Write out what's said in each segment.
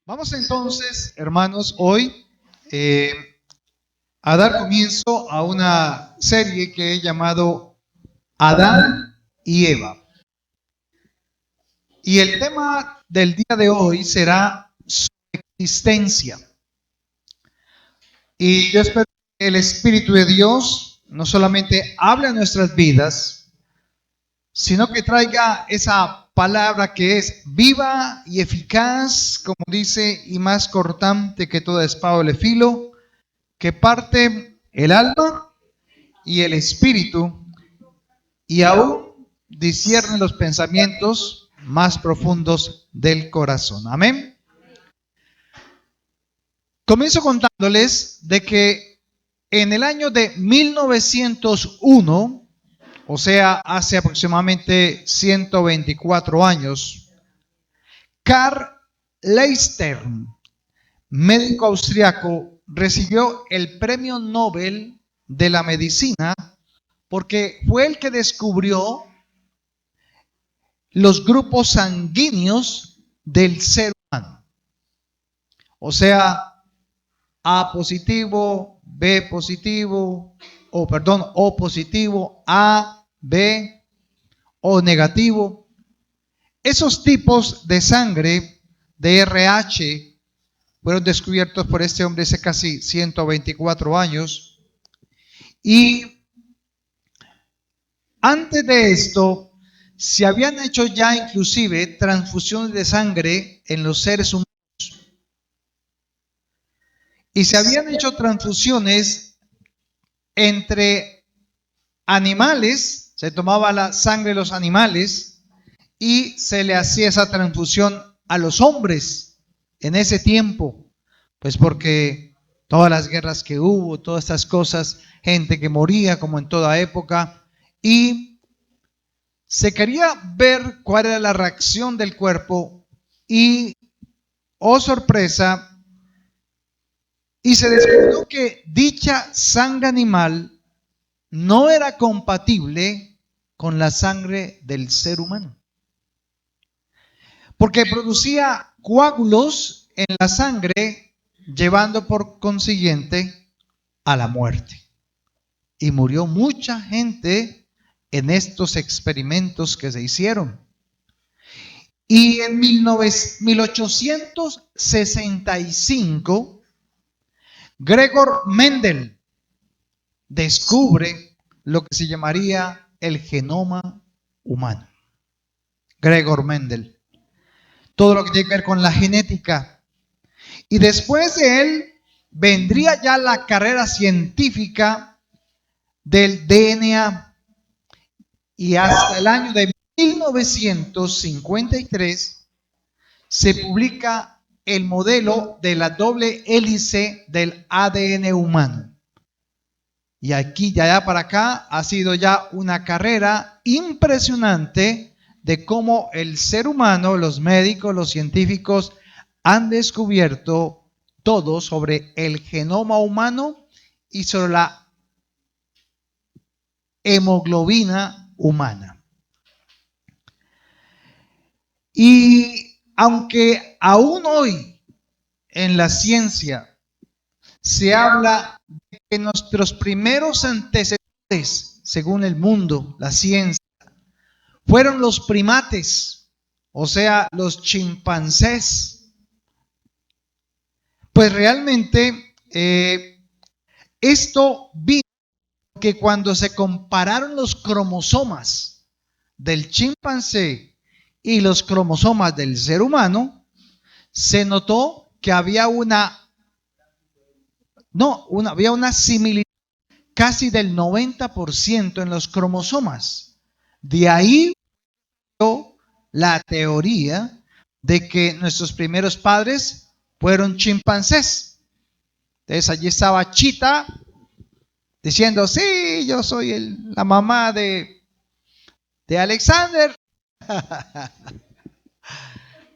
Vamos entonces, hermanos, hoy a dar comienzo a una serie que he llamado Adán y Eva. Y el tema del día de hoy será su existencia. Y yo espero que el Espíritu de Dios no solamente hable a nuestras vidas, sino que traiga esa palabra que es viva y eficaz, como dice, y más cortante que toda espada de filo, que parte el alma y el espíritu, y aún discierne los pensamientos más profundos del corazón. Amén. Comienzo contándoles de que en el año de 1901, o sea, hace aproximadamente 124 años, Karl Leistern, médico austriaco, recibió el Premio Nobel de la Medicina porque fue el que descubrió los grupos sanguíneos del ser humano. O sea, A positivo, B positivo, O positivo, A, B, O negativo. Esos tipos de sangre de RH fueron descubiertos por este hombre hace casi 124 años. Y antes de esto, se habían hecho ya inclusive transfusiones de sangre en los seres humanos. Y se habían hecho transfusiones entre animales, se tomaba la sangre de los animales y se le hacía esa transfusión a los hombres en ese tiempo, pues porque todas las guerras que hubo, todas estas cosas, gente que moría como en toda época, y se quería ver cuál era la reacción del cuerpo y, oh sorpresa, y se descubrió que dicha sangre animal no era compatible con la sangre del ser humano, porque producía coágulos en la sangre, llevando por consiguiente a la muerte. Y murió mucha gente en estos experimentos que se hicieron. Y en 1865, Gregor Mendel descubre lo que se llamaría el genoma humano. Gregor Mendel. Todo lo que tiene que ver con la genética. Y después de él vendría ya la carrera científica del DNA. Y hasta el año de 1953 se publica el modelo de la doble hélice del ADN humano. Y aquí, de allá para acá, ha sido ya una carrera impresionante de cómo el ser humano, los médicos, los científicos, han descubierto todo sobre el genoma humano y sobre la hemoglobina humana. Y aunque aún hoy en la ciencia se habla de que nuestros primeros antecedentes, según el mundo, la ciencia, fueron los primates, o sea, los chimpancés, pues realmente esto vino porque cuando se compararon los cromosomas del chimpancé y los cromosomas del ser humano, se notó porque había había una similitud casi del 90% en los cromosomas. De ahí la teoría de que nuestros primeros padres fueron chimpancés. Entonces allí estaba Chita diciendo, sí, yo soy la mamá de Alexander.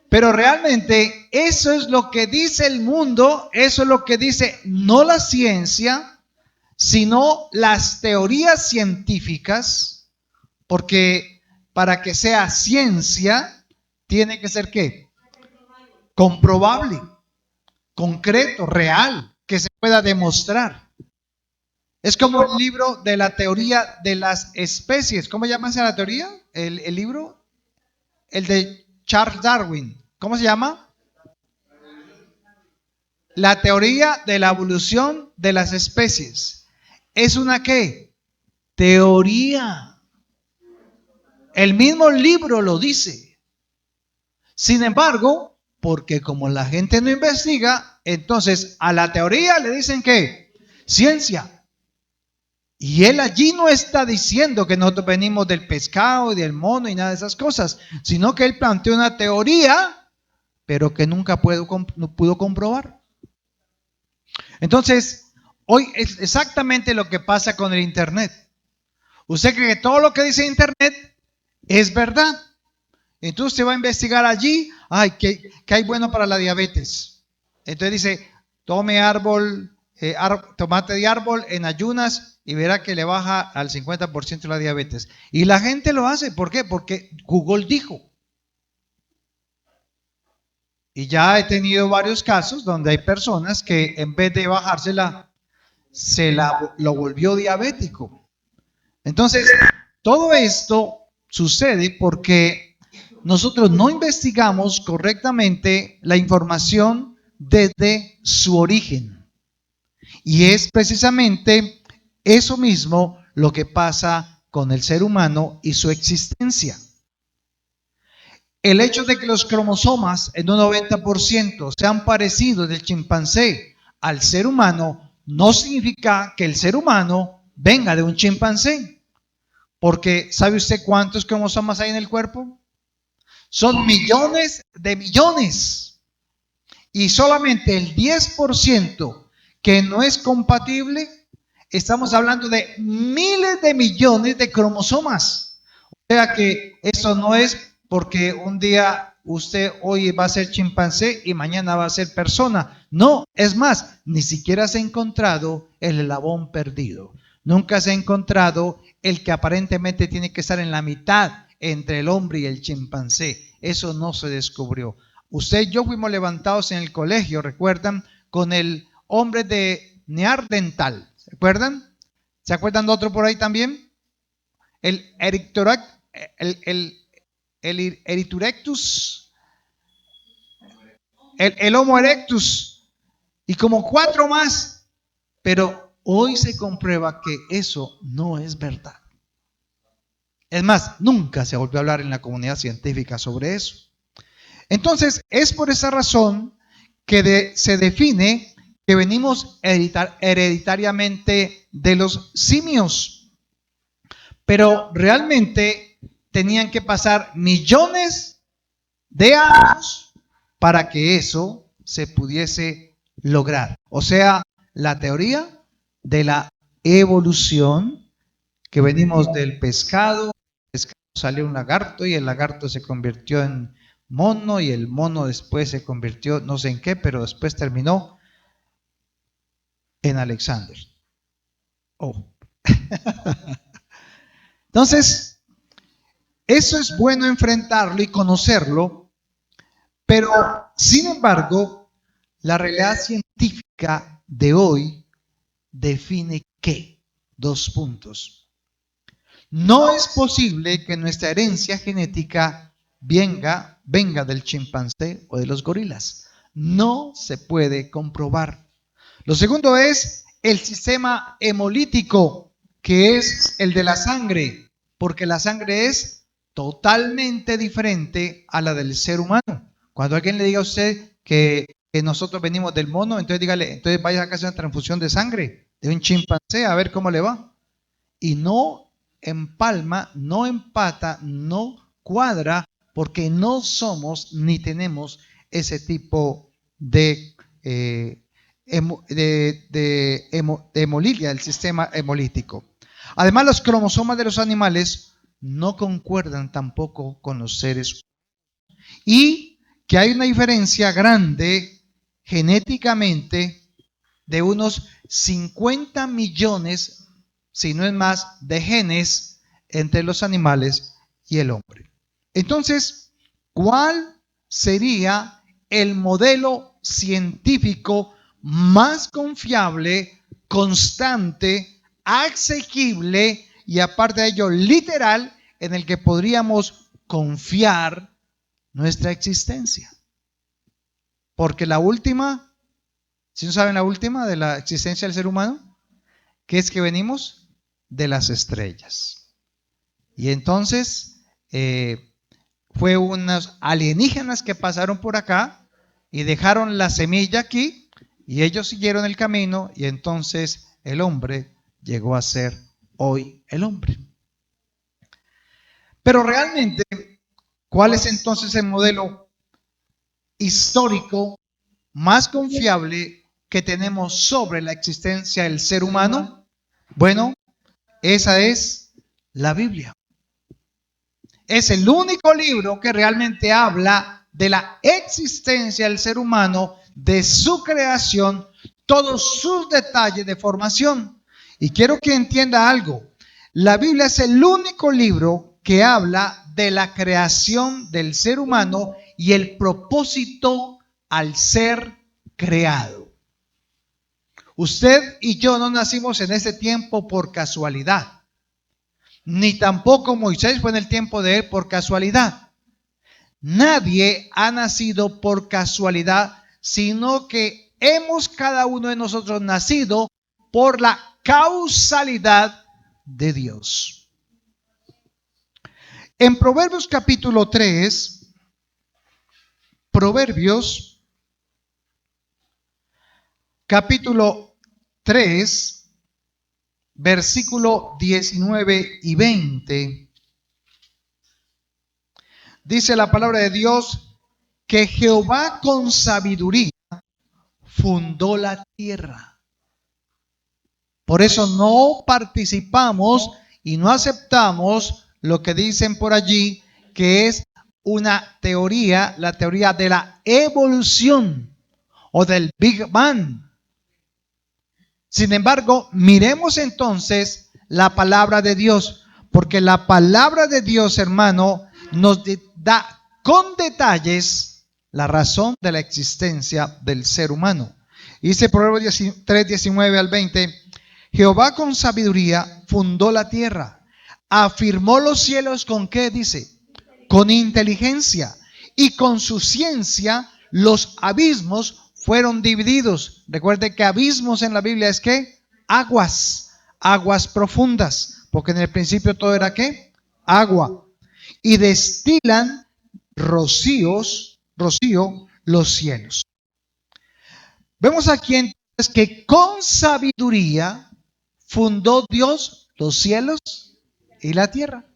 Pero realmente eso es lo que dice el mundo, eso es lo que dice no la ciencia, sino las teorías científicas, porque para que sea ciencia, tiene que ser ¿qué? Comprobable, concreto, real, que se pueda demostrar. Es como el libro de la teoría de las especies. ¿Cómo llama esa la teoría? El libro, el de Charles Darwin. ¿Cómo se llama? La teoría de la evolución de las especies. ¿Es una qué? Teoría. El mismo libro lo dice. Sin embargo, porque como la gente no investiga, entonces a la teoría le dicen ¿qué? Ciencia. Y él allí no está diciendo que nosotros venimos del pescado y del mono y nada de esas cosas, sino que él planteó una teoría, pero que nunca pudo comprobar. Entonces, hoy es exactamente lo que pasa con el Internet. Usted cree que todo lo que dice Internet es verdad. Entonces usted va a investigar allí, ¿qué hay bueno para la diabetes? Entonces dice, tome tomate de árbol en ayunas y verá que le baja al 50% la diabetes. Y la gente lo hace, ¿por qué? Porque Google dijo. Y ya he tenido varios casos donde hay personas que en vez de bajársela, lo volvió diabético. Entonces, todo esto sucede porque nosotros no investigamos correctamente la información desde su origen. Y es precisamente eso mismo lo que pasa con el ser humano y su existencia. El hecho de que los cromosomas en un 90% sean parecidos del chimpancé al ser humano no significa que el ser humano venga de un chimpancé. Porque ¿sabe usted cuántos cromosomas hay en el cuerpo? Son millones de millones. Y solamente el 10% que no es compatible, estamos hablando de miles de millones de cromosomas. O sea que eso no es porque un día usted hoy va a ser chimpancé y mañana va a ser persona. No, es más, ni siquiera se ha encontrado el eslabón perdido. Nunca se ha encontrado el que aparentemente tiene que estar en la mitad entre el hombre y el chimpancé. Eso no se descubrió. Usted y yo fuimos levantados en el colegio, ¿recuerdan? Con el hombre de Neandertal, ¿se acuerdan? ¿Se acuerdan de otro por ahí también? El Erectus, el Homo erectus y como 4 más, pero hoy se comprueba que eso no es verdad. Es más, nunca se volvió a hablar en la comunidad científica sobre eso. Entonces, es por esa razón que se define que venimos hereditariamente de los simios. Pero realmente tenían que pasar millones de años para que eso se pudiese lograr. O sea, la teoría de la evolución, que venimos del pescado salió un lagarto y el lagarto se convirtió en mono y el mono después se convirtió no sé en qué, pero después terminó en Alexander. Entonces, eso es bueno enfrentarlo y conocerlo, pero sin embargo, la realidad científica de hoy define ¿qué? 2 puntos. No es posible que nuestra herencia genética venga del chimpancé o de los gorilas. No se puede comprobar. Lo segundo es el sistema hemolítico, que es el de la sangre, porque la sangre es totalmente diferente a la del ser humano. Cuando alguien le diga a usted que que nosotros venimos del mono, entonces dígale, entonces vaya a hacer una transfusión de sangre de un chimpancé a ver cómo le va. Y no empalma, no empata, no cuadra, porque no somos ni tenemos ese tipo de hemolilia, del sistema hemolítico. Además, los cromosomas de los animales no concuerdan tampoco con los seres humanos. Y que hay una diferencia grande genéticamente de unos 50 millones, si no es más, de genes entre los animales y el hombre. Entonces, ¿cuál sería el modelo científico más confiable, constante, asequible y aparte de ello literal en el que podríamos confiar nuestra existencia? Porque la última, ¿sí no saben la última de la existencia del ser humano? Que es que venimos de las estrellas. Y entonces fue unos alienígenas que pasaron por acá y dejaron la semilla aquí y ellos siguieron el camino y entonces el hombre llegó a ser hoy el hombre. Pero realmente, ¿cuál es entonces el modelo histórico más confiable que tenemos sobre la existencia del ser humano? Bueno, esa es la Biblia. Es el único libro que realmente habla de la existencia del ser humano, de su creación, todos sus detalles de formación. Y quiero que entienda algo. La Biblia es el único libro que habla de la creación del ser humano y el propósito al ser creado. Usted y yo no nacimos en ese tiempo por casualidad, ni tampoco Moisés fue en el tiempo de él por casualidad. Nadie ha nacido por casualidad, sino que hemos cada uno de nosotros nacido por la causalidad de Dios. En Proverbios capítulo 3, Proverbios capítulo 3, versículo 19 y 20, dice la palabra de Dios que Jehová con sabiduría fundó la tierra. Por eso no participamos y no aceptamos lo que dicen por allí, que es una teoría, la teoría de la evolución o del Big Bang. Sin embargo, miremos entonces la palabra de Dios, porque la palabra de Dios, hermano, nos da con detalles la razón de la existencia del ser humano. Dice Proverbios 3, 19 al 20, Jehová con sabiduría fundó la tierra, afirmó los cielos con ¿qué dice? Con inteligencia, y con su ciencia los abismos fueron divididos. Recuerde que abismos en la Biblia es ¿qué? Aguas, aguas profundas, porque en el principio todo era ¿qué? Agua. Y destilan rocío los cielos. Vemos aquí entonces que con sabiduría fundó Dios los cielos y la tierra.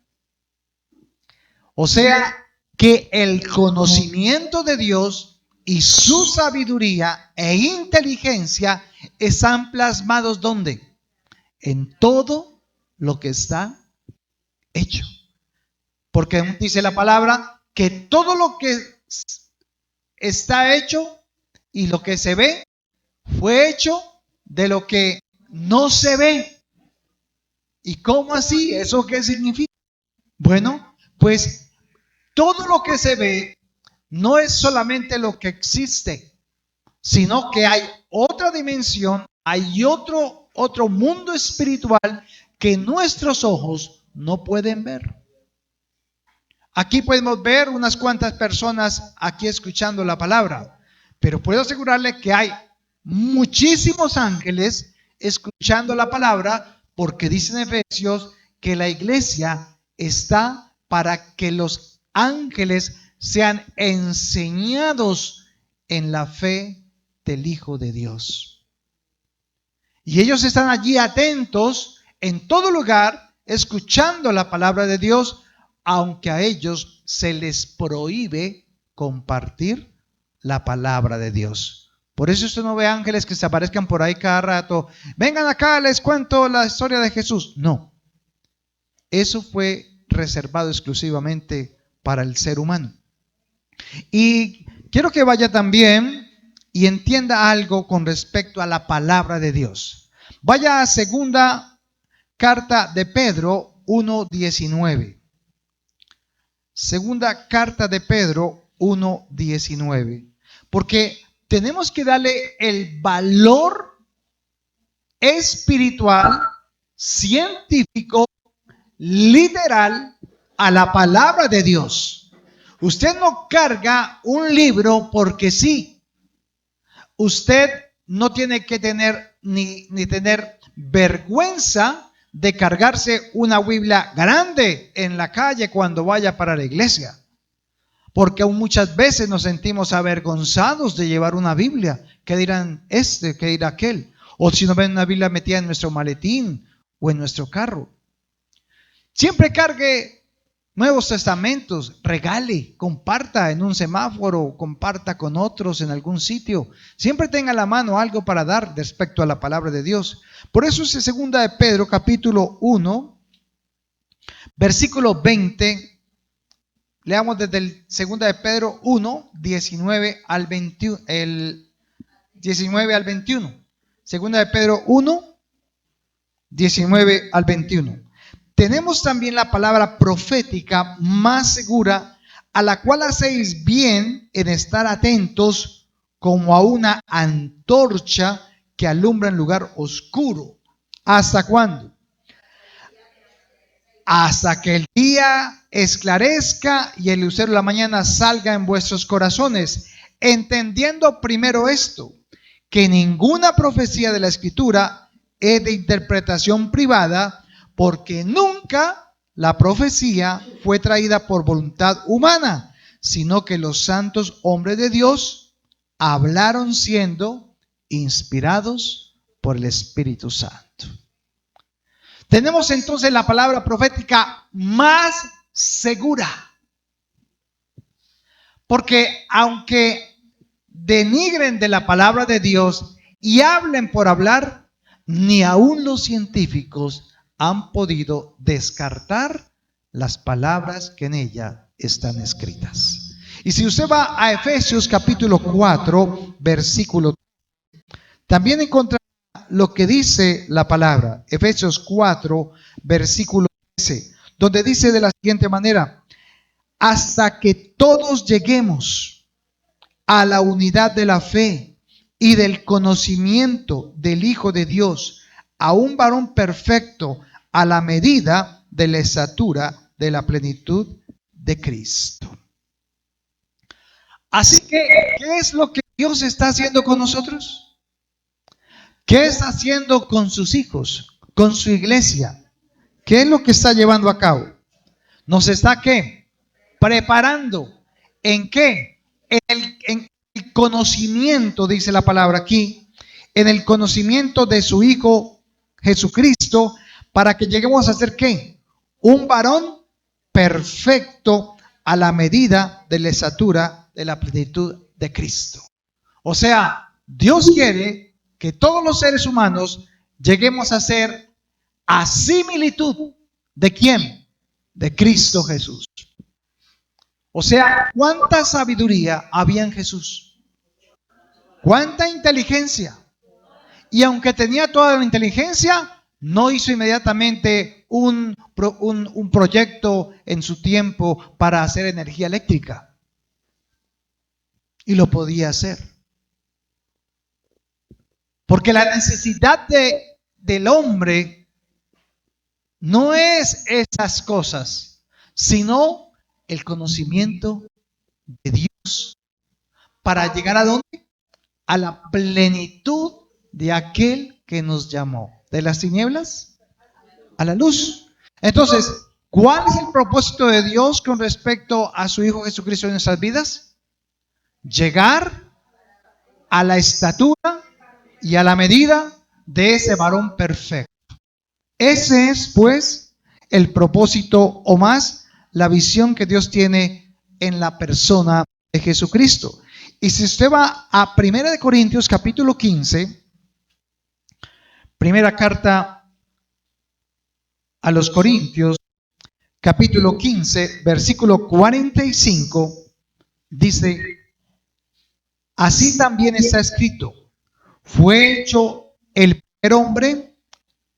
O sea que el conocimiento de Dios y su sabiduría e inteligencia están plasmados ¿dónde? En todo lo que está hecho. Porque dice la palabra que todo lo que está hecho y lo que se ve fue hecho de lo que no se ve. ¿Y cómo así? ¿Eso qué significa? Bueno, pues todo lo que se ve no es solamente lo que existe, sino que hay otra dimensión, hay otro mundo espiritual que nuestros ojos no pueden ver. Aquí podemos ver unas cuantas personas aquí escuchando la palabra, pero puedo asegurarle que hay muchísimos ángeles escuchando la palabra, porque dice en Efesios que la iglesia está para que los ángeles sean enseñados en la fe del Hijo de Dios. Y ellos están allí atentos en todo lugar, escuchando la palabra de Dios, aunque a ellos se les prohíbe compartir la palabra de Dios. Por eso usted no ve ángeles que se aparezcan por ahí cada rato. Vengan acá, les cuento la historia de Jesús. No. Eso fue reservado exclusivamente para el ser humano. Y quiero que vaya también y entienda algo con respecto a la palabra de Dios. Vaya a segunda carta de Pedro 1:19. Segunda carta de Pedro 1:19. Porque tenemos que darle el valor espiritual, científico, literal a la palabra de Dios. Usted no carga un libro porque sí. Usted no tiene que tener ni tener vergüenza de cargarse una Biblia grande en la calle cuando vaya para la iglesia. Porque aún muchas veces nos sentimos avergonzados de llevar una Biblia. ¿Qué dirán este? ¿Qué dirá aquel? O si no ven una Biblia metida en nuestro maletín o en nuestro carro. Siempre cargue Nuevos Testamentos, regale, comparta en un semáforo, comparta con otros en algún sitio. Siempre tenga a la mano algo para dar respecto a la palabra de Dios. Por eso es segunda de Pedro, capítulo 1, versículo 20. Leamos desde el segunda de Pedro 1, 19 al 21, el 19 al 21. Segunda de Pedro 1, 19 al 21. Tenemos también la palabra profética más segura, a la cual hacéis bien en estar atentos como a una antorcha que alumbra en lugar oscuro. ¿Hasta cuándo? Hasta que el día esclarezca y el lucero de la mañana salga en vuestros corazones, entendiendo primero esto, que ninguna profecía de la Escritura es de interpretación privada, porque nunca la profecía fue traída por voluntad humana, sino que los santos hombres de Dios hablaron siendo inspirados por el Espíritu Santo. Tenemos entonces la palabra profética más segura. Porque aunque denigren de la palabra de Dios y hablen por hablar, ni aun los científicos han podido descartar las palabras que en ella están escritas. Y si usted va a Efesios capítulo 4, versículo 3, también encontrará lo que dice la palabra. Efesios 4, versículo 13, donde dice de la siguiente manera: hasta que todos lleguemos a la unidad de la fe y del conocimiento del Hijo de Dios, a un varón perfecto, a la medida de la estatura de la plenitud de Cristo. Así que, ¿qué es lo que Dios está haciendo con nosotros? ¿Qué está haciendo con sus hijos, con su iglesia? ¿Qué es lo que está llevando a cabo? ¿Nos está qué? Preparando. ¿En qué? En el conocimiento, dice la palabra aquí, en el conocimiento de su Hijo Jesucristo, para que lleguemos a ser ¿qué? Un varón perfecto a la medida de la estatura de la plenitud de Cristo. O sea, Dios quiere que todos los seres humanos lleguemos a ser a similitud ¿de quién? De Cristo Jesús. O sea, ¿cuánta sabiduría había en Jesús? ¿Cuánta inteligencia? Y aunque tenía toda la inteligencia, no hizo inmediatamente un proyecto en su tiempo para hacer energía eléctrica. Y lo podía hacer. Porque la necesidad del hombre no es esas cosas, sino el conocimiento de Dios. ¿Para llegar a dónde? A la plenitud de aquel que nos llamó. ¿De las tinieblas a la luz? Entonces, ¿cuál es el propósito de Dios con respecto a su Hijo Jesucristo en nuestras vidas? Llegar a la estatura y a la medida de ese varón perfecto. Ese es, pues, el propósito o más la visión que Dios tiene en la persona de Jesucristo. Y si usted va a 1 de Corintios capítulo 15, primera carta a los Corintios, capítulo 15, versículo 45, dice: así también está escrito, fue hecho el primer hombre,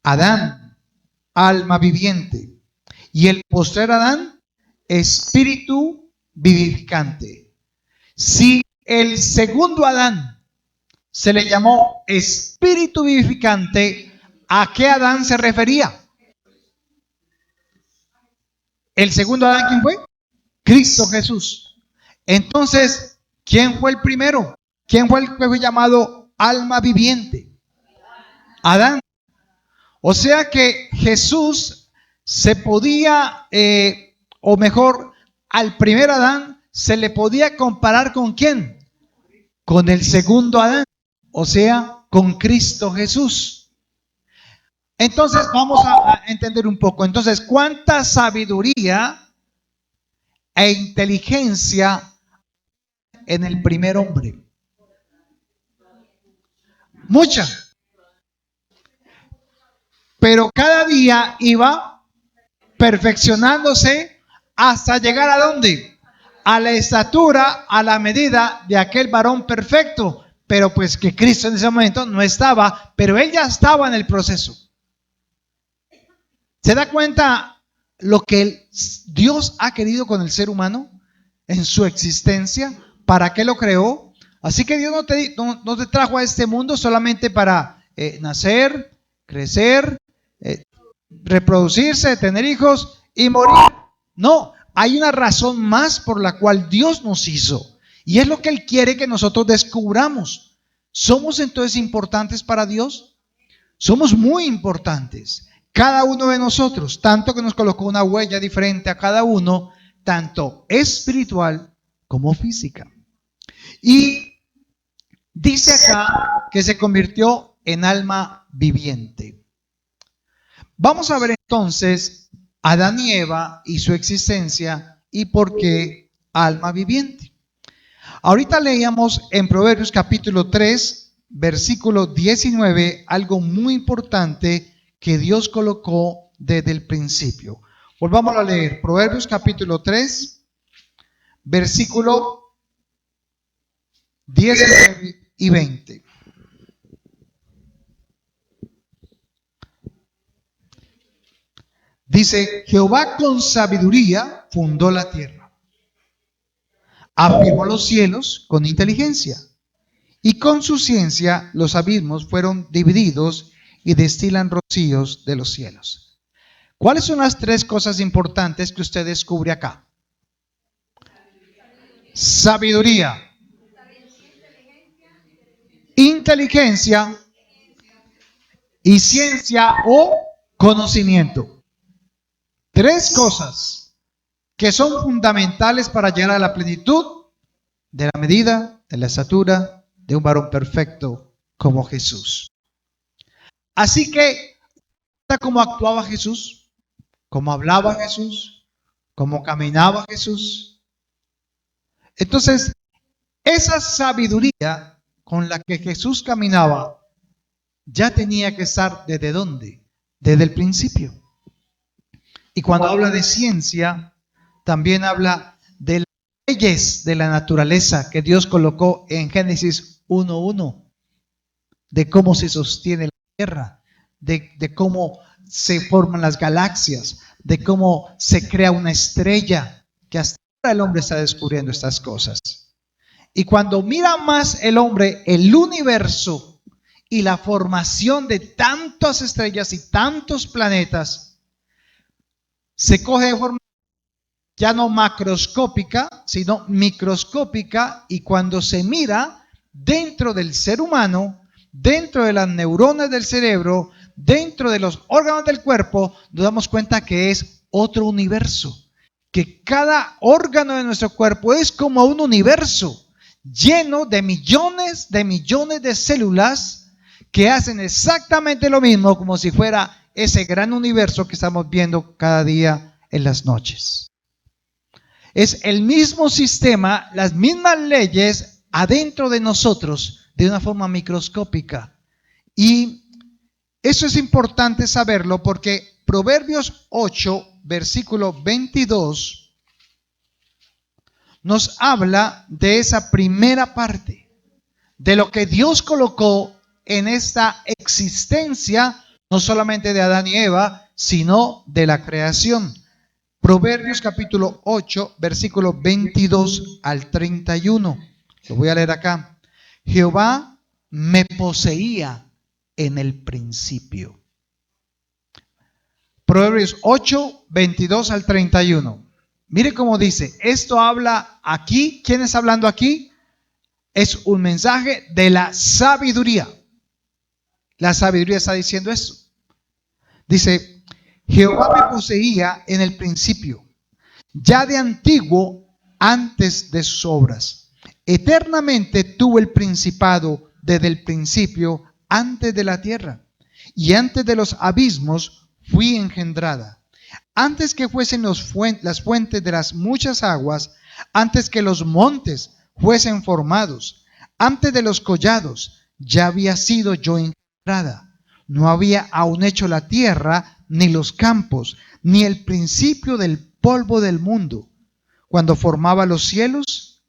Adán, alma viviente, y el postrer Adán, espíritu vivificante. Si el segundo Adán se le llamó espíritu vivificante, ¿a qué Adán se refería? ¿El segundo Adán quién fue? Cristo Jesús. Entonces, ¿quién fue el primero? ¿Quién fue el que fue llamado alma viviente? Adán. O sea que Jesús se podía, o mejor, al primer Adán se le podía comparar ¿con quién? Con el segundo Adán, o sea, con Cristo Jesús. Entonces vamos a entender un poco. Entonces, ¿cuánta sabiduría e inteligencia en el primer hombre? Mucha. Pero cada día iba perfeccionándose hasta llegar ¿a dónde? A la estatura, a la medida de aquel varón perfecto. Pero pues que Cristo en ese momento no estaba, pero él ya estaba en el proceso. ¿Se da cuenta lo que Dios ha querido con el ser humano en su existencia? ¿Para qué lo creó? Así que Dios no te trajo a este mundo solamente para nacer, crecer, reproducirse, tener hijos y morir. No, hay una razón más por la cual Dios nos hizo. Y es lo que Él quiere que nosotros descubramos. ¿Somos entonces importantes para Dios? Somos muy importantes. Cada uno de nosotros, tanto que nos colocó una huella diferente a cada uno, tanto espiritual como física. Y dice acá que se convirtió en alma viviente. Vamos a ver entonces a Adán y Eva y su existencia y por qué alma viviente. Ahorita leíamos en Proverbios capítulo 3, versículo 19, algo muy importante que Dios colocó desde el principio. Volvamos a leer Proverbios capítulo 3, versículo 19 y 20. Dice: Jehová con sabiduría fundó la tierra, afirmó los cielos con inteligencia, y con su ciencia los abismos fueron divididos y destilan rocíos de los cielos. ¿Cuáles son las tres cosas importantes que usted descubre acá? Sabiduría, inteligencia y ciencia o conocimiento. Tres cosas que son fundamentales para llegar a la plenitud de la medida, de la estatura de un varón perfecto como Jesús. Así que, ¿cómo actuaba Jesús? ¿Cómo hablaba Jesús? ¿Cómo caminaba Jesús? Entonces, esa sabiduría con la que Jesús caminaba ya tenía que estar ¿desde dónde? Desde el principio. Y cuando habla de ciencia, también habla de las leyes de la naturaleza que Dios colocó en Génesis 1:1, de cómo se sostiene la tierra, de cómo se forman las galaxias, de cómo se crea una estrella, que hasta ahora el hombre está descubriendo estas cosas. Y cuando mira más el hombre, el universo y la formación de tantas estrellas y tantos planetas, se coge de forma ya no macroscópica, sino microscópica, y cuando se mira dentro del ser humano, dentro de las neuronas del cerebro, dentro de los órganos del cuerpo, nos damos cuenta que es otro universo, que cada órgano de nuestro cuerpo es como un universo lleno de millones de células que hacen exactamente lo mismo, como si fuera ese gran universo que estamos viendo cada día en las noches. Es el mismo sistema, las mismas leyes adentro de nosotros de una forma microscópica. Y eso es importante saberlo porque Proverbios 8, versículo 22, nos habla de esa primera parte, de lo que Dios colocó en esta existencia, no solamente de Adán y Eva, sino de la creación. Proverbios capítulo 8, versículo 22 al 31. Lo voy a leer acá. Jehová me poseía en el principio. Proverbios 8, 22 al 31. Mire cómo dice, esto habla aquí, ¿quién está hablando aquí? Es un mensaje de la sabiduría. La sabiduría está diciendo eso. Dice, Jehová me poseía en el principio, ya de antiguo, antes de sus obras. Eternamente tuvo el principado desde el principio, antes de la tierra, y antes de los abismos fui engendrada. Antes que fuesen las fuentes de las muchas aguas, antes que los montes fuesen formados, antes de los collados, ya había sido yo engendrada. No había aún hecho la tierra, ni los campos, ni el principio del polvo del mundo. Cuando formaba los cielos,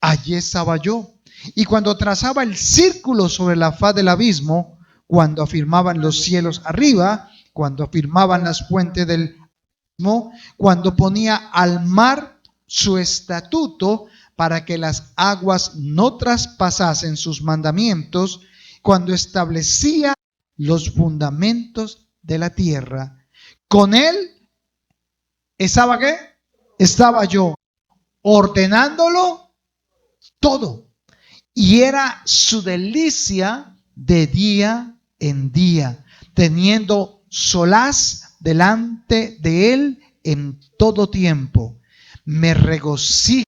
allí estaba yo. Y cuando trazaba el círculo sobre la faz del abismo, cuando afirmaban los cielos arriba, cuando afirmaban las fuentes del abismo, cuando ponía al mar su estatuto para que las aguas no traspasasen sus mandamientos, cuando establecía los fundamentos de la tierra. Con él estaba ¿qué? Estaba yo ordenándolo todo. Y era su delicia de día en día, teniendo solaz delante de él en todo tiempo. Me regocijo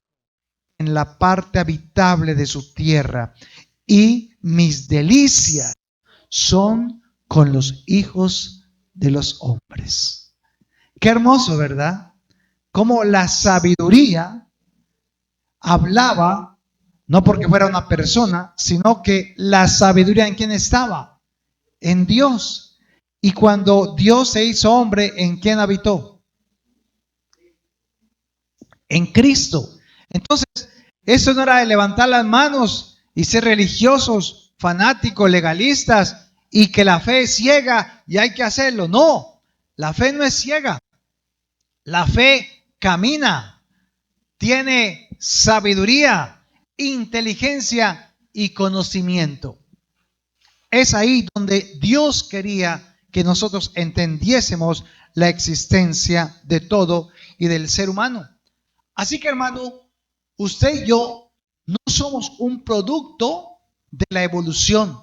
en la parte habitable de su tierra, y mis delicias son con los hijos de los hombres. Qué hermoso, ¿verdad? Como la sabiduría hablaba, no porque fuera una persona, sino que la sabiduría, ¿en quién estaba? En Dios. Y cuando Dios se hizo hombre, ¿en quién habitó? En Cristo. Entonces, eso no era de levantar las manos y ser religiosos, fanáticos, legalistas, y que la fe es ciega y hay que hacerlo. No, la fe no es ciega. La fe camina, tiene sabiduría, inteligencia y conocimiento. Es ahí donde Dios quería que nosotros entendiésemos la existencia de todo y del ser humano. Así que, hermano, usted y yo no somos un producto de la evolución.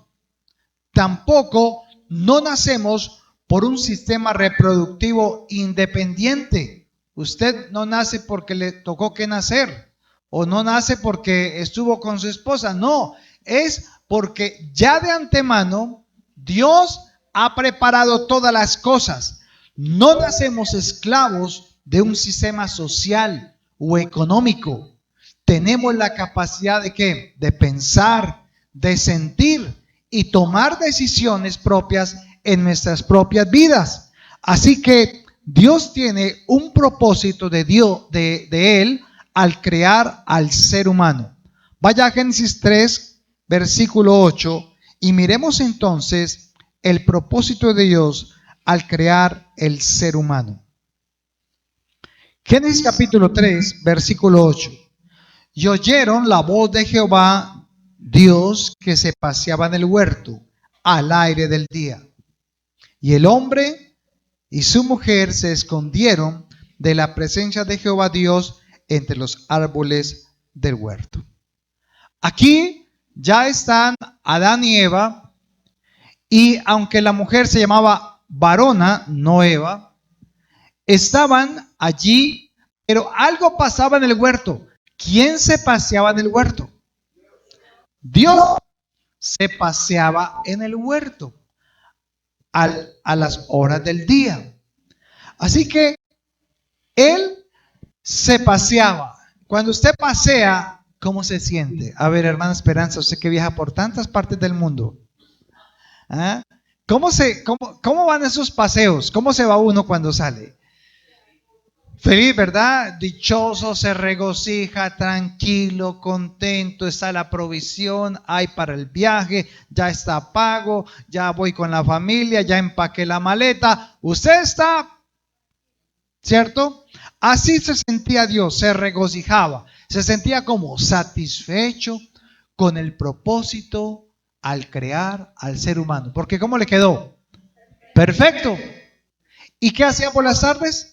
Tampoco no nacemos por un sistema reproductivo independiente. Usted no nace porque le tocó que nacer, o no nace porque estuvo con su esposa. No, es porque ya de antemano Dios ha preparado todas las cosas. No nacemos esclavos de un sistema social o económico. Tenemos la capacidad de ¿qué? De pensar, de sentir y tomar decisiones propias en nuestras propias vidas. Así que Dios tiene un propósito de Él al crear al ser humano. Vaya a Génesis 3, versículo 8, y miremos entonces el propósito de Dios al crear el ser humano. Génesis capítulo 3, versículo 8. Y oyeron la voz de Jehová Dios que se paseaba en el huerto al aire del día. Y el hombre y su mujer se escondieron de la presencia de Jehová Dios entre los árboles del huerto. Aquí ya están Adán y Eva, y aunque la mujer se llamaba varona, no Eva, estaban allí, pero algo pasaba en el huerto. ¿Quién se paseaba en el huerto? Dios se paseaba en el huerto a las horas del día. Así que Él se paseaba. Cuando usted pasea, ¿cómo se siente? A ver, hermana Esperanza, usted que viaja por tantas partes del mundo. ¿Ah? ¿Cómo van esos paseos? ¿Cómo se va uno cuando sale? Feliz, ¿verdad? Dichoso, se regocija, tranquilo, contento, está la provisión, hay para el viaje, ya está pago, ya voy con la familia, ya empaqué la maleta. Usted está, ¿cierto? Así se sentía Dios, se regocijaba, se sentía como satisfecho con el propósito al crear al ser humano. Porque ¿cómo le quedó? Perfecto. ¿Y qué hacía por las tardes?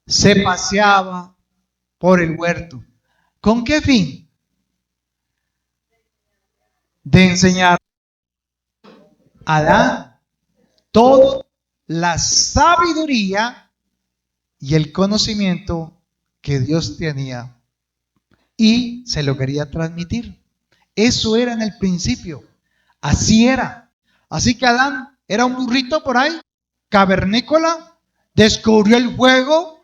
Se paseaba por el huerto. ¿Con qué fin? De enseñar a Adán toda la sabiduría y el conocimiento que Dios tenía y se lo quería transmitir. Eso era en el principio. Así era. Así que Adán era un burrito por ahí, cavernícola, descubrió el fuego.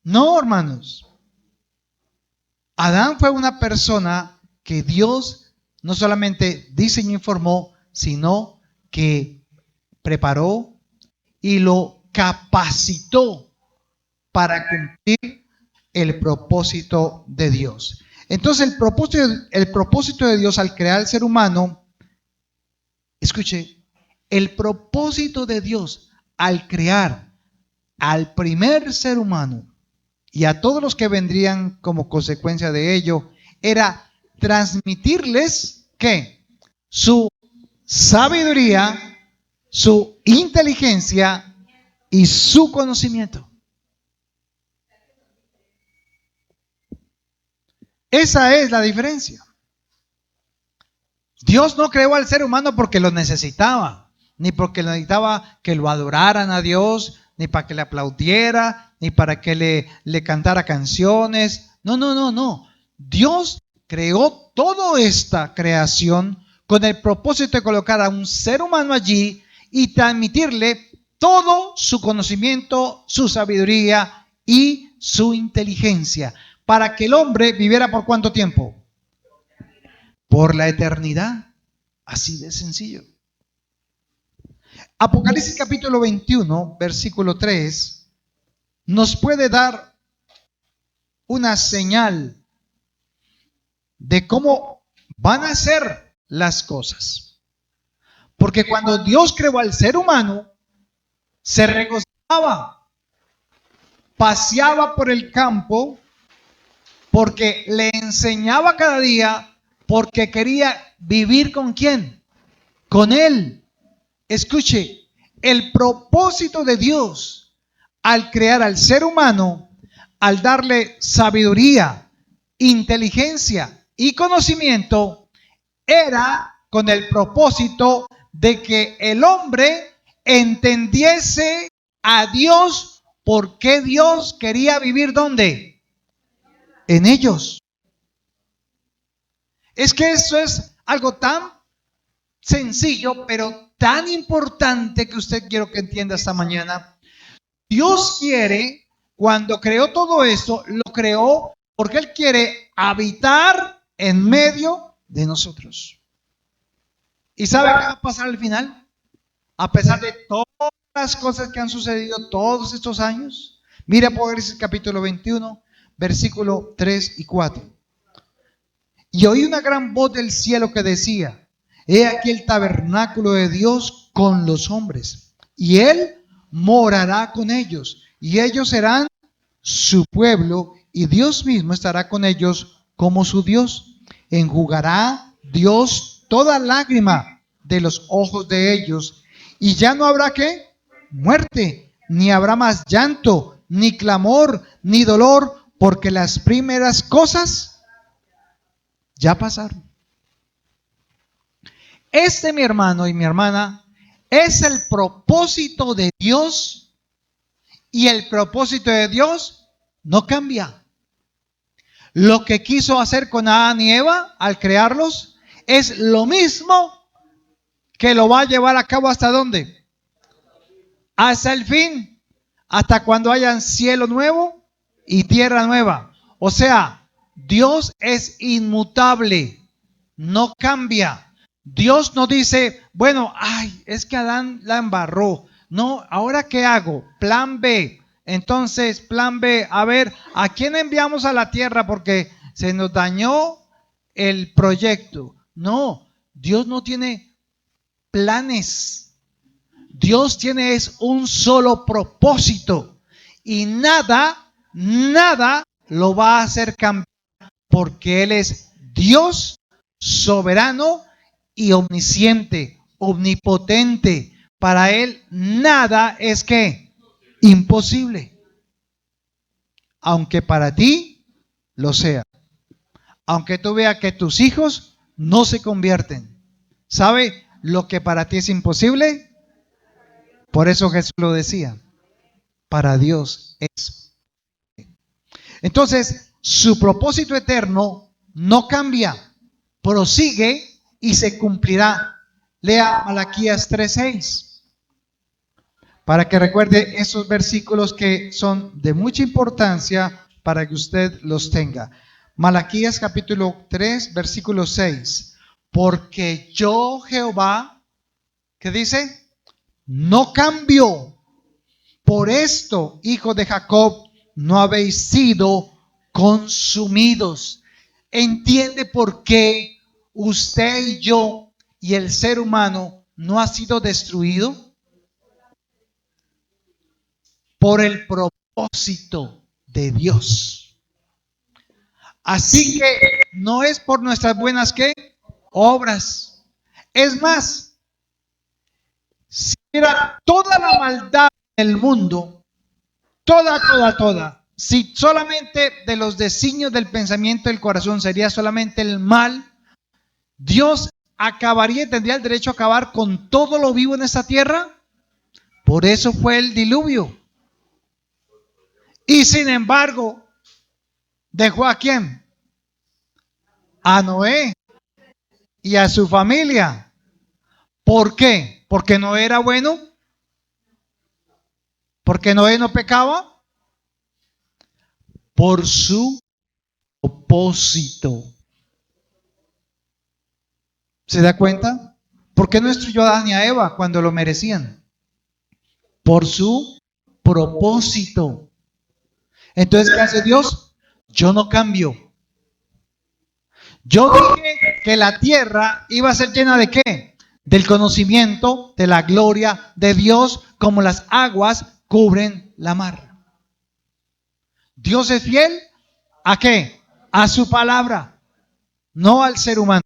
No, hermanos. Adán fue una persona que Dios no solamente diseñó y formó, sino que preparó y lo capacitó para cumplir el propósito de Dios. Entonces el propósito de Dios al crear al ser humano, escuche, el propósito de Dios al crear al primer ser humano y a todos los que vendrían como consecuencia de ello, era transmitirles ¿qué? Su sabiduría, su inteligencia y su conocimiento. Esa es la diferencia. Dios no creó al ser humano porque lo necesitaba, ni porque necesitaba que lo adoraran a Dios, ni para que le aplaudiera, ni para que le cantara canciones. No, no, no, no. Dios creó toda esta creación con el propósito de colocar a un ser humano allí y transmitirle todo su conocimiento, su sabiduría y su inteligencia, para que el hombre viviera por ¿cuánto tiempo? Por la eternidad. Así de sencillo. Apocalipsis capítulo 21, versículo 3, nos puede dar una señal de cómo van a ser las cosas. Porque cuando Dios creó al ser humano, se regocijaba, paseaba por el campo, porque le enseñaba cada día, porque quería vivir ¿con quién? Con Él. Escuche, el propósito de Dios al crear al ser humano, al darle sabiduría, inteligencia y conocimiento, era con el propósito de que el hombre entendiese a Dios, porque Dios quería vivir ¿dónde? En ellos. Es que eso es algo tan sencillo, pero tan importante que usted quiero que entienda esta mañana. Dios quiere, cuando creó todo esto, lo creó porque Él quiere habitar en medio de nosotros. ¿Y sabe qué va a pasar al final? A pesar de todas las cosas que han sucedido todos estos años. Mira Apocalipsis capítulo 21, versículo 3 y 4. Y oí una gran voz del cielo que decía: he aquí el tabernáculo de Dios con los hombres, y Él morará con ellos, y ellos serán su pueblo, y Dios mismo estará con ellos como su Dios. Enjugará Dios toda lágrima de los ojos de ellos, y ya no habrá ¿qué? Muerte, ni habrá más llanto, ni clamor, ni dolor, porque las primeras cosas ya pasaron. Este, mi hermano y mi hermana, es el propósito de Dios, y el propósito de Dios no cambia. Lo que quiso hacer con Adán y Eva al crearlos es lo mismo que lo va a llevar a cabo ¿hasta dónde? Hasta el fin, hasta cuando haya cielo nuevo y tierra nueva. O sea, Dios es inmutable, no cambia. Dios no dice, bueno, ay, es que Adán la embarró. No, ¿ahora qué hago? Plan B. Entonces, plan B, a ver, ¿a quién enviamos a la tierra? Porque se nos dañó el proyecto. No, Dios no tiene planes. Dios tiene es un solo propósito. Y nada lo va a hacer cambiar. Porque Él es Dios soberano y omnisciente, omnipotente. Para Él nada es que imposible. Aunque para ti lo sea. Aunque tú veas que tus hijos no se convierten. ¿Sabe lo que para ti es imposible? Por eso Jesús lo decía. Para Dios es. Entonces, su propósito eterno no cambia. Prosigue y se cumplirá. Lea Malaquías 3:6. Para que recuerde esos versículos que son de mucha importancia para que usted los tenga. Malaquías capítulo 3, versículo 6. Porque yo Jehová, ¿qué dice? No cambio. Por esto, hijos de Jacob, no habéis sido consumidos. ¿Entiende por qué usted y yo y el ser humano no ha sido destruido? Por el propósito de Dios. Así que no es por nuestras buenas ¿qué? Obras. Es más, si era toda la maldad del mundo, toda, si solamente de los designios del pensamiento del corazón sería solamente el mal, Dios acabaría y tendría el derecho a acabar con todo lo vivo en esta tierra. Por eso fue el diluvio. Y sin embargo, ¿dejó a quién? A Noé y a su familia. ¿Por qué? ¿Porque Noé era bueno? ¿Porque Noé no pecaba? Por su propósito. ¿Se da cuenta? ¿Por qué no destruyó a Adán y a Eva cuando lo merecían? Por su propósito. Entonces, ¿qué hace Dios? Yo no cambio. Yo dije que la tierra iba a ser llena ¿de qué? Del conocimiento, de la gloria de Dios, como las aguas cubren la mar. Dios es fiel ¿a qué? A su palabra, no al ser humano.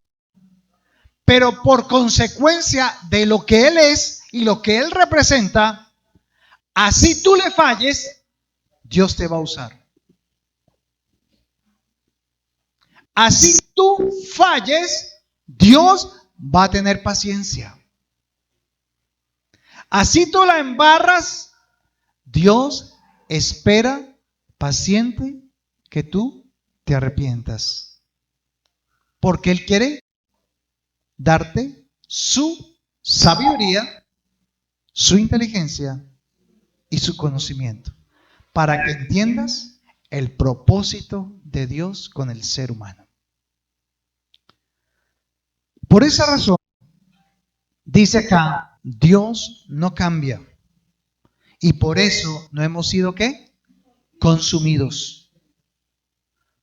Pero por consecuencia de lo que Él es y lo que Él representa, así tú le falles, Dios te va a usar. Así tú falles, Dios va a tener paciencia. Así tú la embarras, Dios espera paciente que tú te arrepientas. Porque Él quiere darte su sabiduría, su inteligencia y su conocimiento para que entiendas el propósito de Dios con el ser humano. Por esa razón, dice acá, Dios no cambia. Y por eso no hemos sido ¿qué? Consumidos.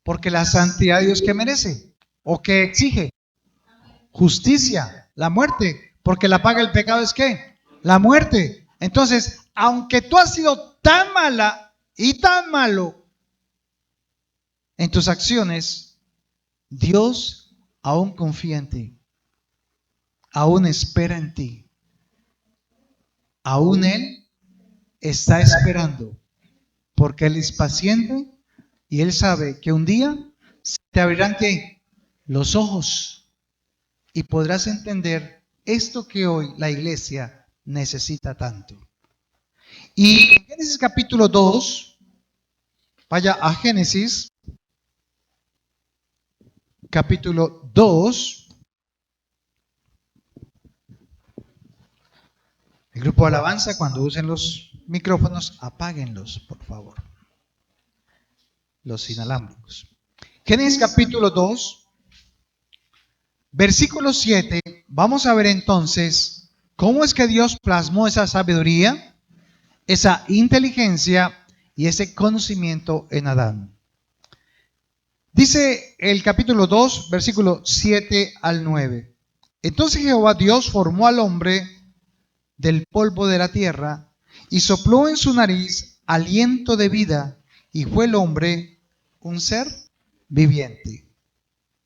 Porque la santidad de Dios ¿qué merece? ¿O qué exige? Justicia, la muerte. Porque la paga del pecado es ¿qué? La muerte. Entonces, aunque tú has sido tan mala y tan malo en tus acciones, Dios aún confía en ti. Aún espera en ti. Aún Él está esperando. Porque Él es paciente y Él sabe que un día se te abrirán ¿qué? Los ojos y podrás entender esto que hoy la iglesia necesita tanto. Y en Génesis capítulo 2, vaya a Génesis capítulo 2. El grupo de alabanza, cuando usen los micrófonos, apáguenlos, por favor. Los inalámbricos. Génesis capítulo 2, versículo 7. Vamos a ver entonces cómo es que Dios plasmó esa sabiduría, esa inteligencia y ese conocimiento en Adán. Dice el capítulo 2, versículo 7 al 9. Entonces Jehová Dios formó al hombre del polvo de la tierra y sopló en su nariz aliento de vida, y fue el hombre un ser viviente.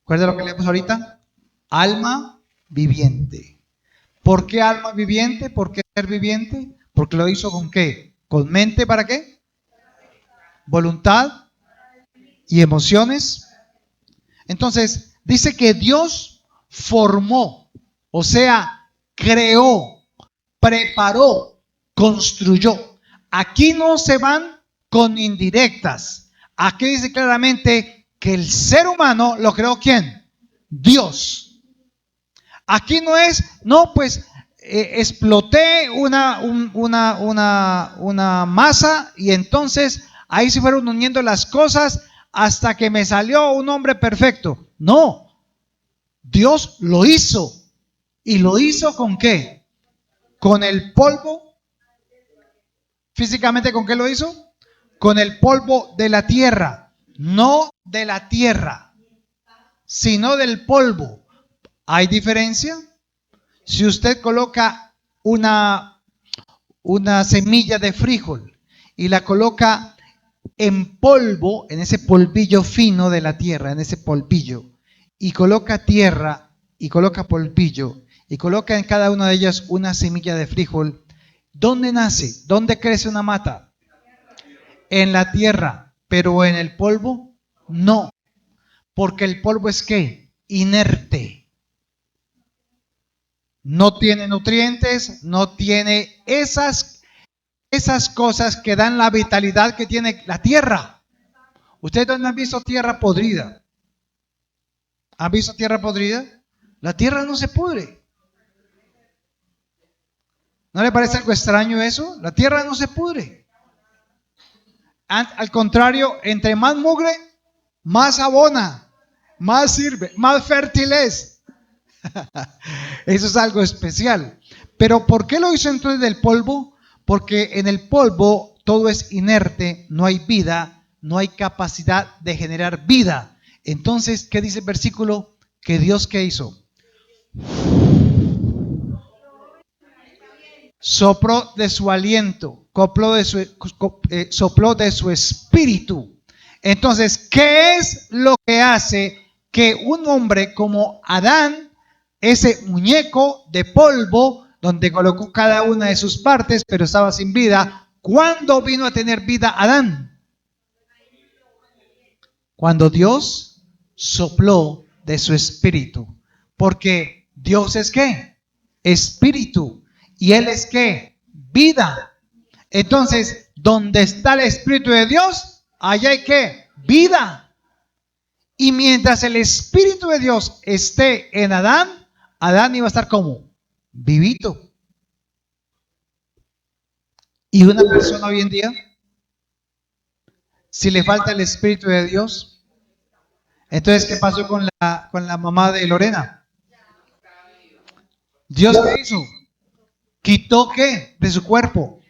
¿Recuerda lo que leemos ahorita? Alma viviente. ¿Por qué alma viviente? ¿Por qué ser viviente? Porque lo hizo ¿con qué? ¿Con mente para qué? Voluntad y emociones. Entonces, dice que Dios formó, o sea, creó, preparó, construyó. Aquí no se van con indirectas. Aquí dice claramente que el ser humano lo creó ¿quién? Dios. Aquí no es, no, pues exploté una masa y entonces ahí se fueron uniendo las cosas hasta que me salió un hombre perfecto. No, Dios lo hizo. ¿Y lo hizo con qué? Con el polvo. Físicamente, ¿con qué lo hizo? Con el polvo de la tierra. No de la tierra, sino del polvo. ¿Hay diferencia? Si usted coloca una semilla de frijol y la coloca en polvo, en ese polvillo fino de la tierra, en ese polvillo, y coloca tierra y coloca polvillo y coloca en cada una de ellas una semilla de frijol, ¿dónde nace? ¿Dónde crece una mata? En la tierra, pero en el polvo no, porque el polvo es ¿qué? Inerte. No tiene nutrientes, no tiene esas cosas que dan la vitalidad que tiene la tierra. ¿Ustedes no han visto tierra podrida? ¿Han visto tierra podrida? La tierra no se pudre. ¿No le parece algo extraño eso? La tierra no se pudre. Al contrario, entre más mugre, más abona, más sirve, más fértil es. Eso es algo especial. Pero ¿por qué lo hizo entonces del polvo? Porque en el polvo todo es inerte, no hay vida, no hay capacidad de generar vida. Entonces, ¿qué dice el versículo? Que Dios, ¿qué hizo? Sopló de su aliento, sopló de su espíritu. Entonces, ¿qué es lo que hace que un hombre como Adán, ese muñeco de polvo, donde colocó cada una de sus partes, pero estaba sin vida, ¿cuándo vino a tener vida Adán? Cuando Dios sopló de su espíritu. Porque Dios es ¿qué? Espíritu. ¿Y Él es qué? Vida. Entonces, donde está el Espíritu de Dios, allá hay ¿qué? Vida. Y mientras el Espíritu de Dios esté en Adán, Adán iba a estar como vivito. Y una persona hoy en día, si le falta el Espíritu de Dios, entonces ¿qué pasó con la mamá de Lorena? ¿Dios qué hizo? ¿Quitó qué? De su cuerpo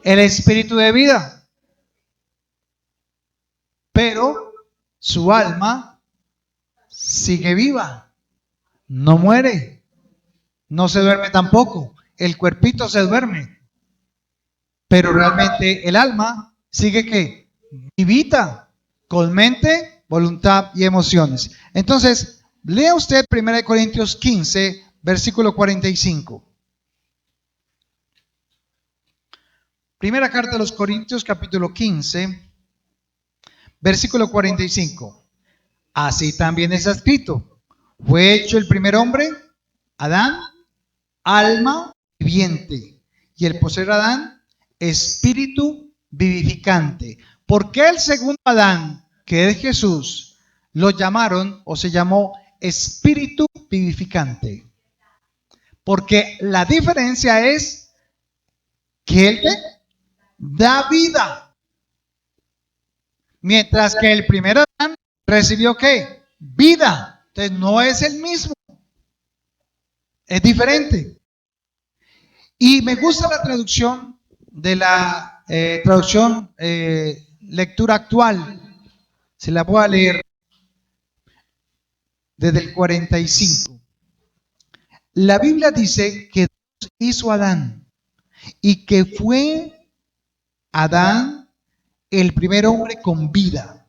el espíritu de vida. Pero su alma sigue viva. No muere. No se duerme tampoco. El cuerpito se duerme. Pero realmente el alma sigue ¿qué? Vivita. Con mente, voluntad y emociones. Entonces, lea usted 1 Corintios 15, versículo 45. Primera carta a los Corintios, capítulo 15, versículo 45. Así también está escrito: fue hecho el primer hombre, Adán, alma viviente, y el postrer Adán, espíritu vivificante. ¿Por qué el segundo Adán, que es Jesús, lo llamaron o se llamó espíritu vivificante? Porque la diferencia es que Él ¿qué? Da vida. Mientras que el primer Adán recibió ¿qué? Vida. Entonces no es el mismo. Es diferente. Y me gusta la traducción de la traducción lectura actual. Se la voy a leer desde el 45. La Biblia dice que Dios hizo a Adán y que fue Adán el primer hombre con vida.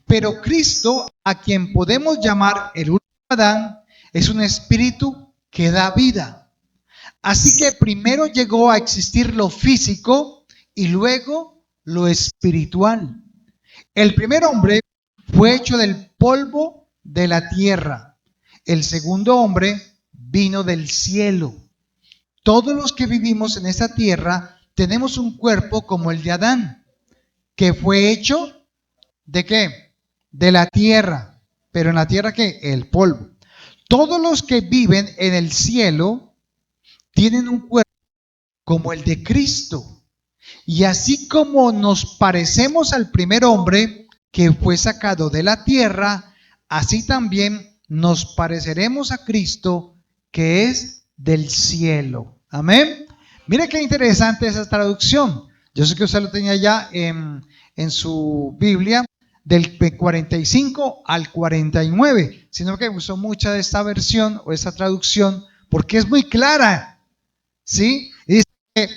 Pero Cristo, a quien podemos llamar el último Adán, es un espíritu que da vida. Así que primero llegó a existir lo físico y luego lo espiritual. El primer hombre fue hecho del polvo de la tierra. El segundo hombre vino del cielo. Todos los que vivimos en esta tierra tenemos un cuerpo como el de Adán, que fue hecho ¿de qué? De la tierra. Pero en la tierra ¿qué? El polvo. Todos los que viven en el cielo tienen un cuerpo como el de Cristo. Y así como nos parecemos al primer hombre que fue sacado de la tierra, así también nos pareceremos a Cristo que es del cielo. Amén. Mire qué interesante esa traducción. Yo sé que usted lo tenía ya en su Biblia del 45 al 49, sino que usó mucha de esta versión o esta traducción porque es muy clara. ¿Sí? Y dice que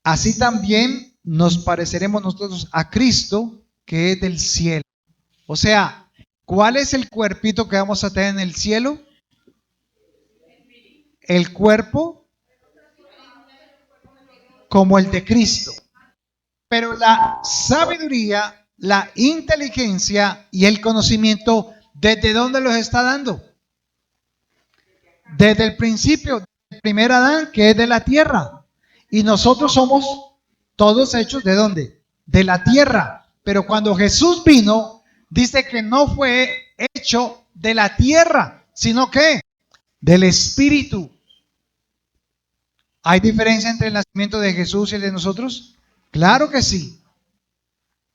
así también nos pareceremos nosotros a Cristo que es del cielo. O sea, ¿cuál es el cuerpito que vamos a tener en el cielo? El cuerpo como el de Cristo. Pero la sabiduría, la inteligencia y el conocimiento, ¿desde dónde los está dando? Desde el principio, del primer Adán, que es de la tierra. Y nosotros somos todos hechos ¿de dónde? De la tierra. Pero cuando Jesús vino, dice que no fue hecho de la tierra, sino que del Espíritu. ¿Hay diferencia entre el nacimiento de Jesús y el de nosotros? Claro que sí.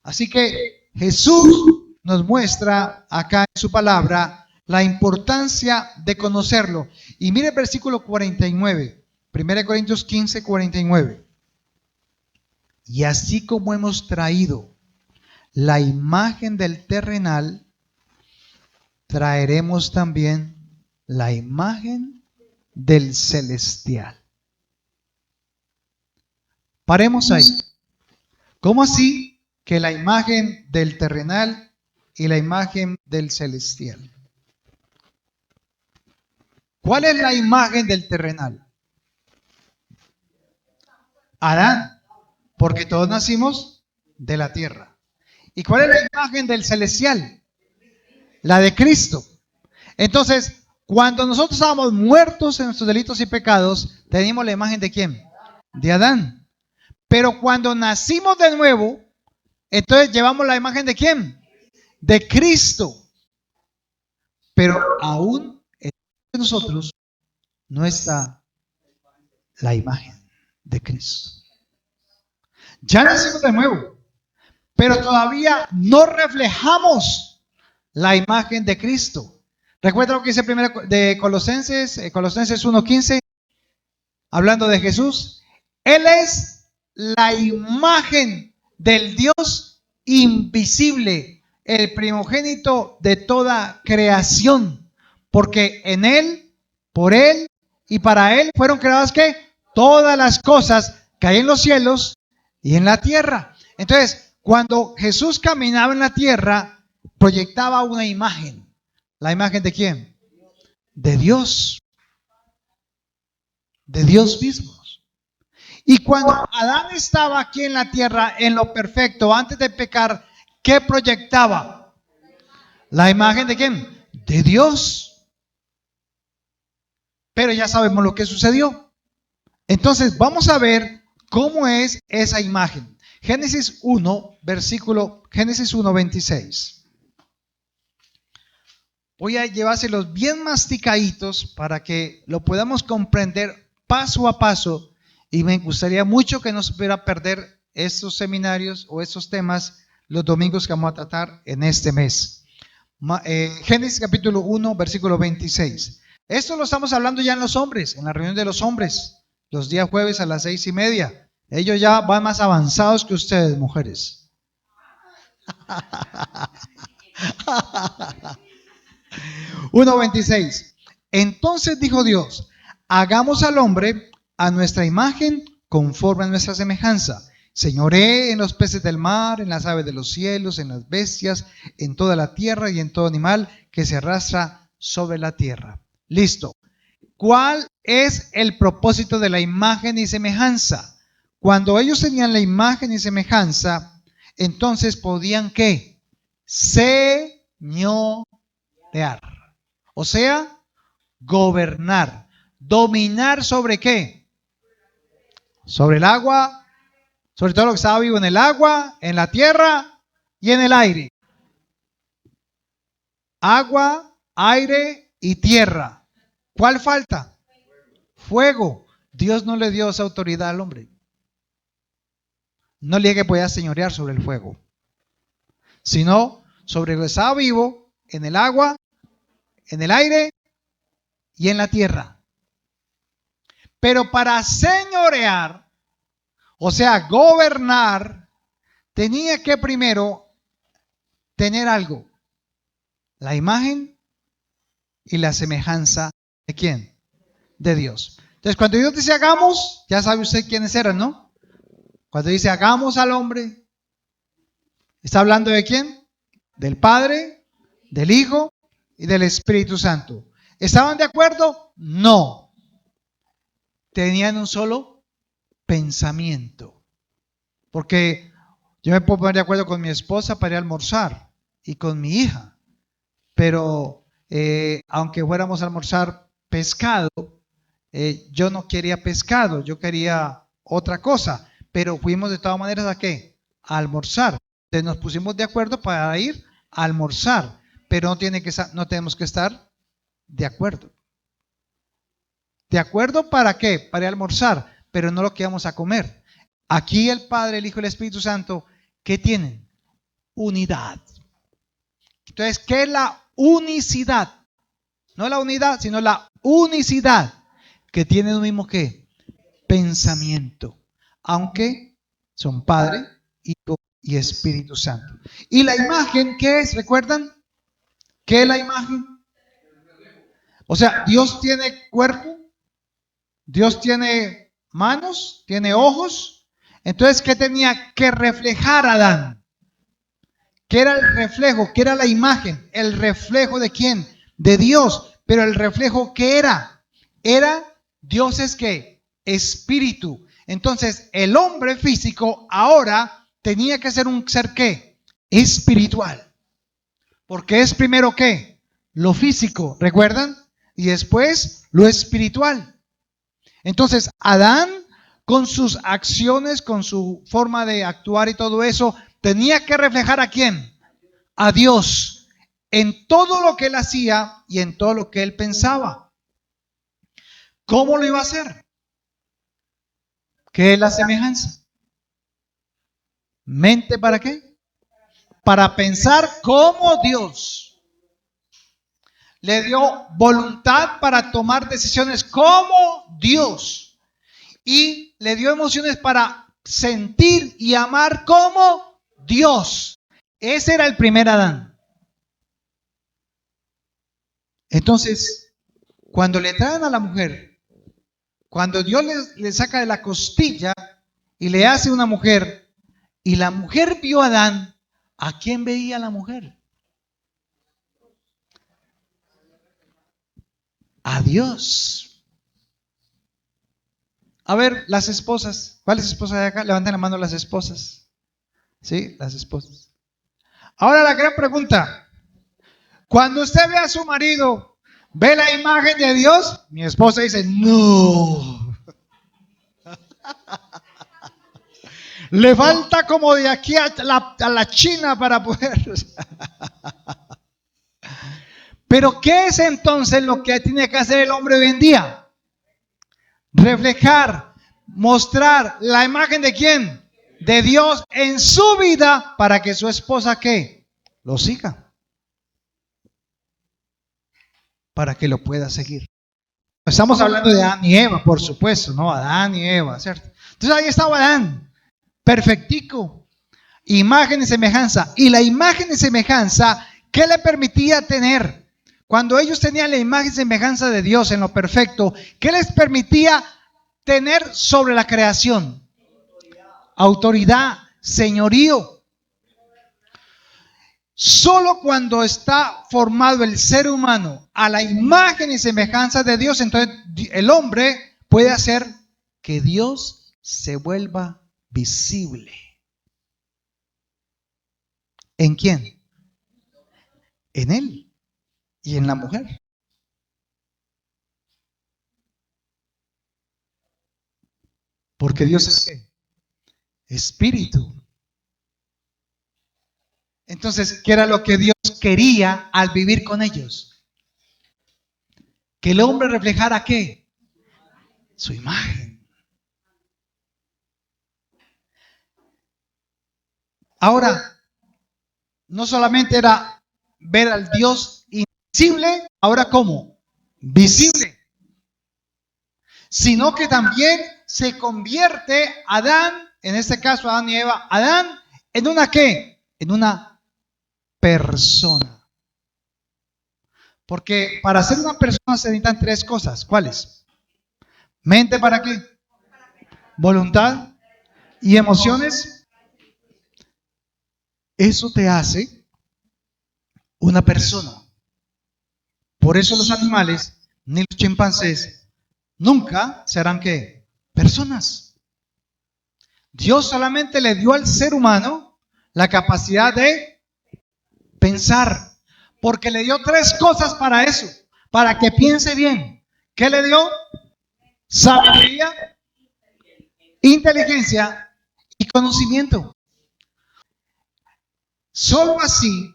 Así que Jesús nos muestra acá en su palabra la importancia de conocerlo. Y mire el versículo 49, 1 Corintios 15, 49. Y así como hemos traído la imagen del terrenal, traeremos también la imagen del celestial. Paremos ahí. ¿Cómo así que la imagen del terrenal y la imagen del celestial? ¿Cuál es la imagen del terrenal? Adán, porque todos nacimos de la tierra. ¿Y cuál es la imagen del celestial? La de Cristo. Entonces, cuando nosotros estábamos muertos en nuestros delitos y pecados, teníamos la imagen ¿de quién? De Adán. Pero cuando nacimos de nuevo, entonces llevamos la imagen ¿de quién? De Cristo. Pero aún en nosotros no está la imagen de Cristo. Ya nacimos de nuevo, pero todavía no reflejamos la imagen de Cristo. ¿Recuerda lo que dice primero de Colosenses 1:15? Hablando de Jesús. Él es la imagen del Dios invisible, el primogénito de toda creación, porque en Él, por Él y para Él fueron creadas ¿qué? Todas las cosas que hay en los cielos y en la tierra. Entonces, cuando Jesús caminaba en la tierra, proyectaba una imagen. ¿La imagen de quién? De Dios. De Dios mismo. Y cuando Adán estaba aquí en la tierra, en lo perfecto, antes de pecar, ¿qué proyectaba? ¿La imagen de quién? De Dios. Pero ya sabemos lo que sucedió. Entonces, vamos a ver cómo es esa imagen. Génesis 1:26. Voy a llevárselos bien masticaditos para que lo podamos comprender paso a paso Y me gustaría mucho que no se pudiera perder estos seminarios o estos temas los domingos que vamos a tratar en este mes. Génesis capítulo 1, versículo 26. Esto lo estamos hablando ya en los hombres, en la reunión de los hombres, los días jueves a las 6:30. Ellos ya van más avanzados que ustedes, mujeres. 1:26. Entonces dijo Dios, hagamos al hombre a nuestra imagen conforme a nuestra semejanza. Señoree en los peces del mar, en las aves de los cielos, en las bestias, en toda la tierra y en todo animal que se arrastra sobre la tierra. Listo. ¿Cuál es el propósito de la imagen y semejanza? Cuando ellos tenían la imagen y semejanza, entonces podían ¿qué? Señorear. O sea, gobernar. ¿Dominar sobre qué? Sobre el agua, sobre todo lo que estaba vivo en el agua, en la tierra y en el aire. Agua, aire y tierra. ¿Cuál falta? Fuego. Dios no le dio esa autoridad al hombre. No le dije que podía señorear sobre el fuego, sino sobre lo que estaba vivo, en el agua, en el aire y en la tierra. Pero para señorear, o sea, gobernar, tenía que primero tener algo. La imagen y la semejanza ¿de quién? De Dios. Entonces, cuando Dios dice hagamos, ya sabe usted quiénes eran, ¿no? Cuando dice hagamos al hombre, ¿está hablando de quién? Del Padre, del Hijo y del Espíritu Santo. ¿Estaban de acuerdo? No. Tenían un solo pensamiento. Porque yo me puedo poner de acuerdo con mi esposa para ir a almorzar y con mi hija. Pero aunque fuéramos a almorzar pescado, yo no quería pescado, yo quería otra cosa. Pero fuimos de todas maneras ¿a qué? A almorzar. Entonces nos pusimos de acuerdo para ir a almorzar. Pero no tenemos que estar de acuerdo. ¿De acuerdo para qué? Para ir a almorzar, pero no lo que vamos a comer. Aquí el Padre, el Hijo y el Espíritu Santo, ¿qué tienen? Unidad. Entonces, ¿qué es la unicidad? No la unidad, sino la unicidad, que tiene lo mismo que pensamiento, aunque son Padre, Hijo y Espíritu Santo. ¿Y la imagen qué es? ¿Recuerdan? ¿Qué es la imagen? O sea, Dios tiene cuerpo, Dios tiene manos, tiene ojos. Entonces, ¿qué tenía que reflejar Adán? ¿Qué era el reflejo? ¿Qué era la imagen? ¿El reflejo de quién? De Dios. Pero el reflejo ¿qué era? Era Dios es ¿qué? Espíritu. Entonces, el hombre físico ahora tenía que ser un ser ¿qué? Espiritual. Porque es primero ¿qué? Lo físico, ¿recuerdan? Y después lo espiritual. Entonces, Adán, con sus acciones, con su forma de actuar y todo eso, tenía que reflejar ¿a quién? A Dios, en todo lo que él hacía y en todo lo que él pensaba. ¿Cómo lo iba a hacer? ¿Qué es la semejanza? ¿Mente para qué? Para pensar como Dios. Le dio voluntad para tomar decisiones como Dios. Y le dio emociones para sentir y amar como Dios. Ese era el primer Adán. Entonces, cuando le traen a la mujer, cuando Dios le saca de la costilla y le hace una mujer, y la mujer vio a Adán, ¿a quién veía la mujer? A Dios. A ver, las esposas. ¿Cuáles esposas hay acá? Levanten la mano las esposas. Sí, las esposas. Ahora la gran pregunta. Cuando usted ve a su marido, ¿ve la imagen de Dios? Mi esposa dice, no. Le falta como de aquí a la China para poder. Pero ¿qué es entonces lo que tiene que hacer el hombre hoy en día? Reflejar, mostrar la imagen de quién, de Dios en su vida, para que su esposa ¿qué? Lo siga, para que lo pueda seguir. Estamos hablando de Adán y Eva, por supuesto, ¿no? Adán y Eva, ¿cierto? Entonces ahí estaba Adán, perfectico, imagen y semejanza. Y la imagen y semejanza, ¿qué le permitía tener? Cuando ellos tenían la imagen y semejanza de Dios en lo perfecto, ¿qué les permitía tener sobre la creación? Autoridad, señorío. Solo cuando está formado el ser humano a la imagen y semejanza de Dios, entonces el hombre puede hacer que Dios se vuelva visible. ¿En quién? En él y en la mujer. Porque Dios es ¿qué? Espíritu. Entonces, ¿qué era lo que Dios quería al vivir con ellos? Que el hombre reflejara ¿qué? Su imagen. Ahora, no solamente era ver al Dios invisible, ahora ¿cómo? Visible. Sino que también se convierte Adán, en este caso Adán y Eva, Adán en una ¿qué? En una persona. Porque para ser una persona se necesitan tres cosas. ¿Cuáles? Mente, ¿para qué? Voluntad y emociones. Eso te hace una persona. Por eso los animales, ni los chimpancés, nunca serán ¿qué? Personas. Dios solamente le dio al ser humano la capacidad de pensar, porque le dio tres cosas para eso, para que piense bien. ¿Qué le dio? Sabiduría, inteligencia y conocimiento. Solo así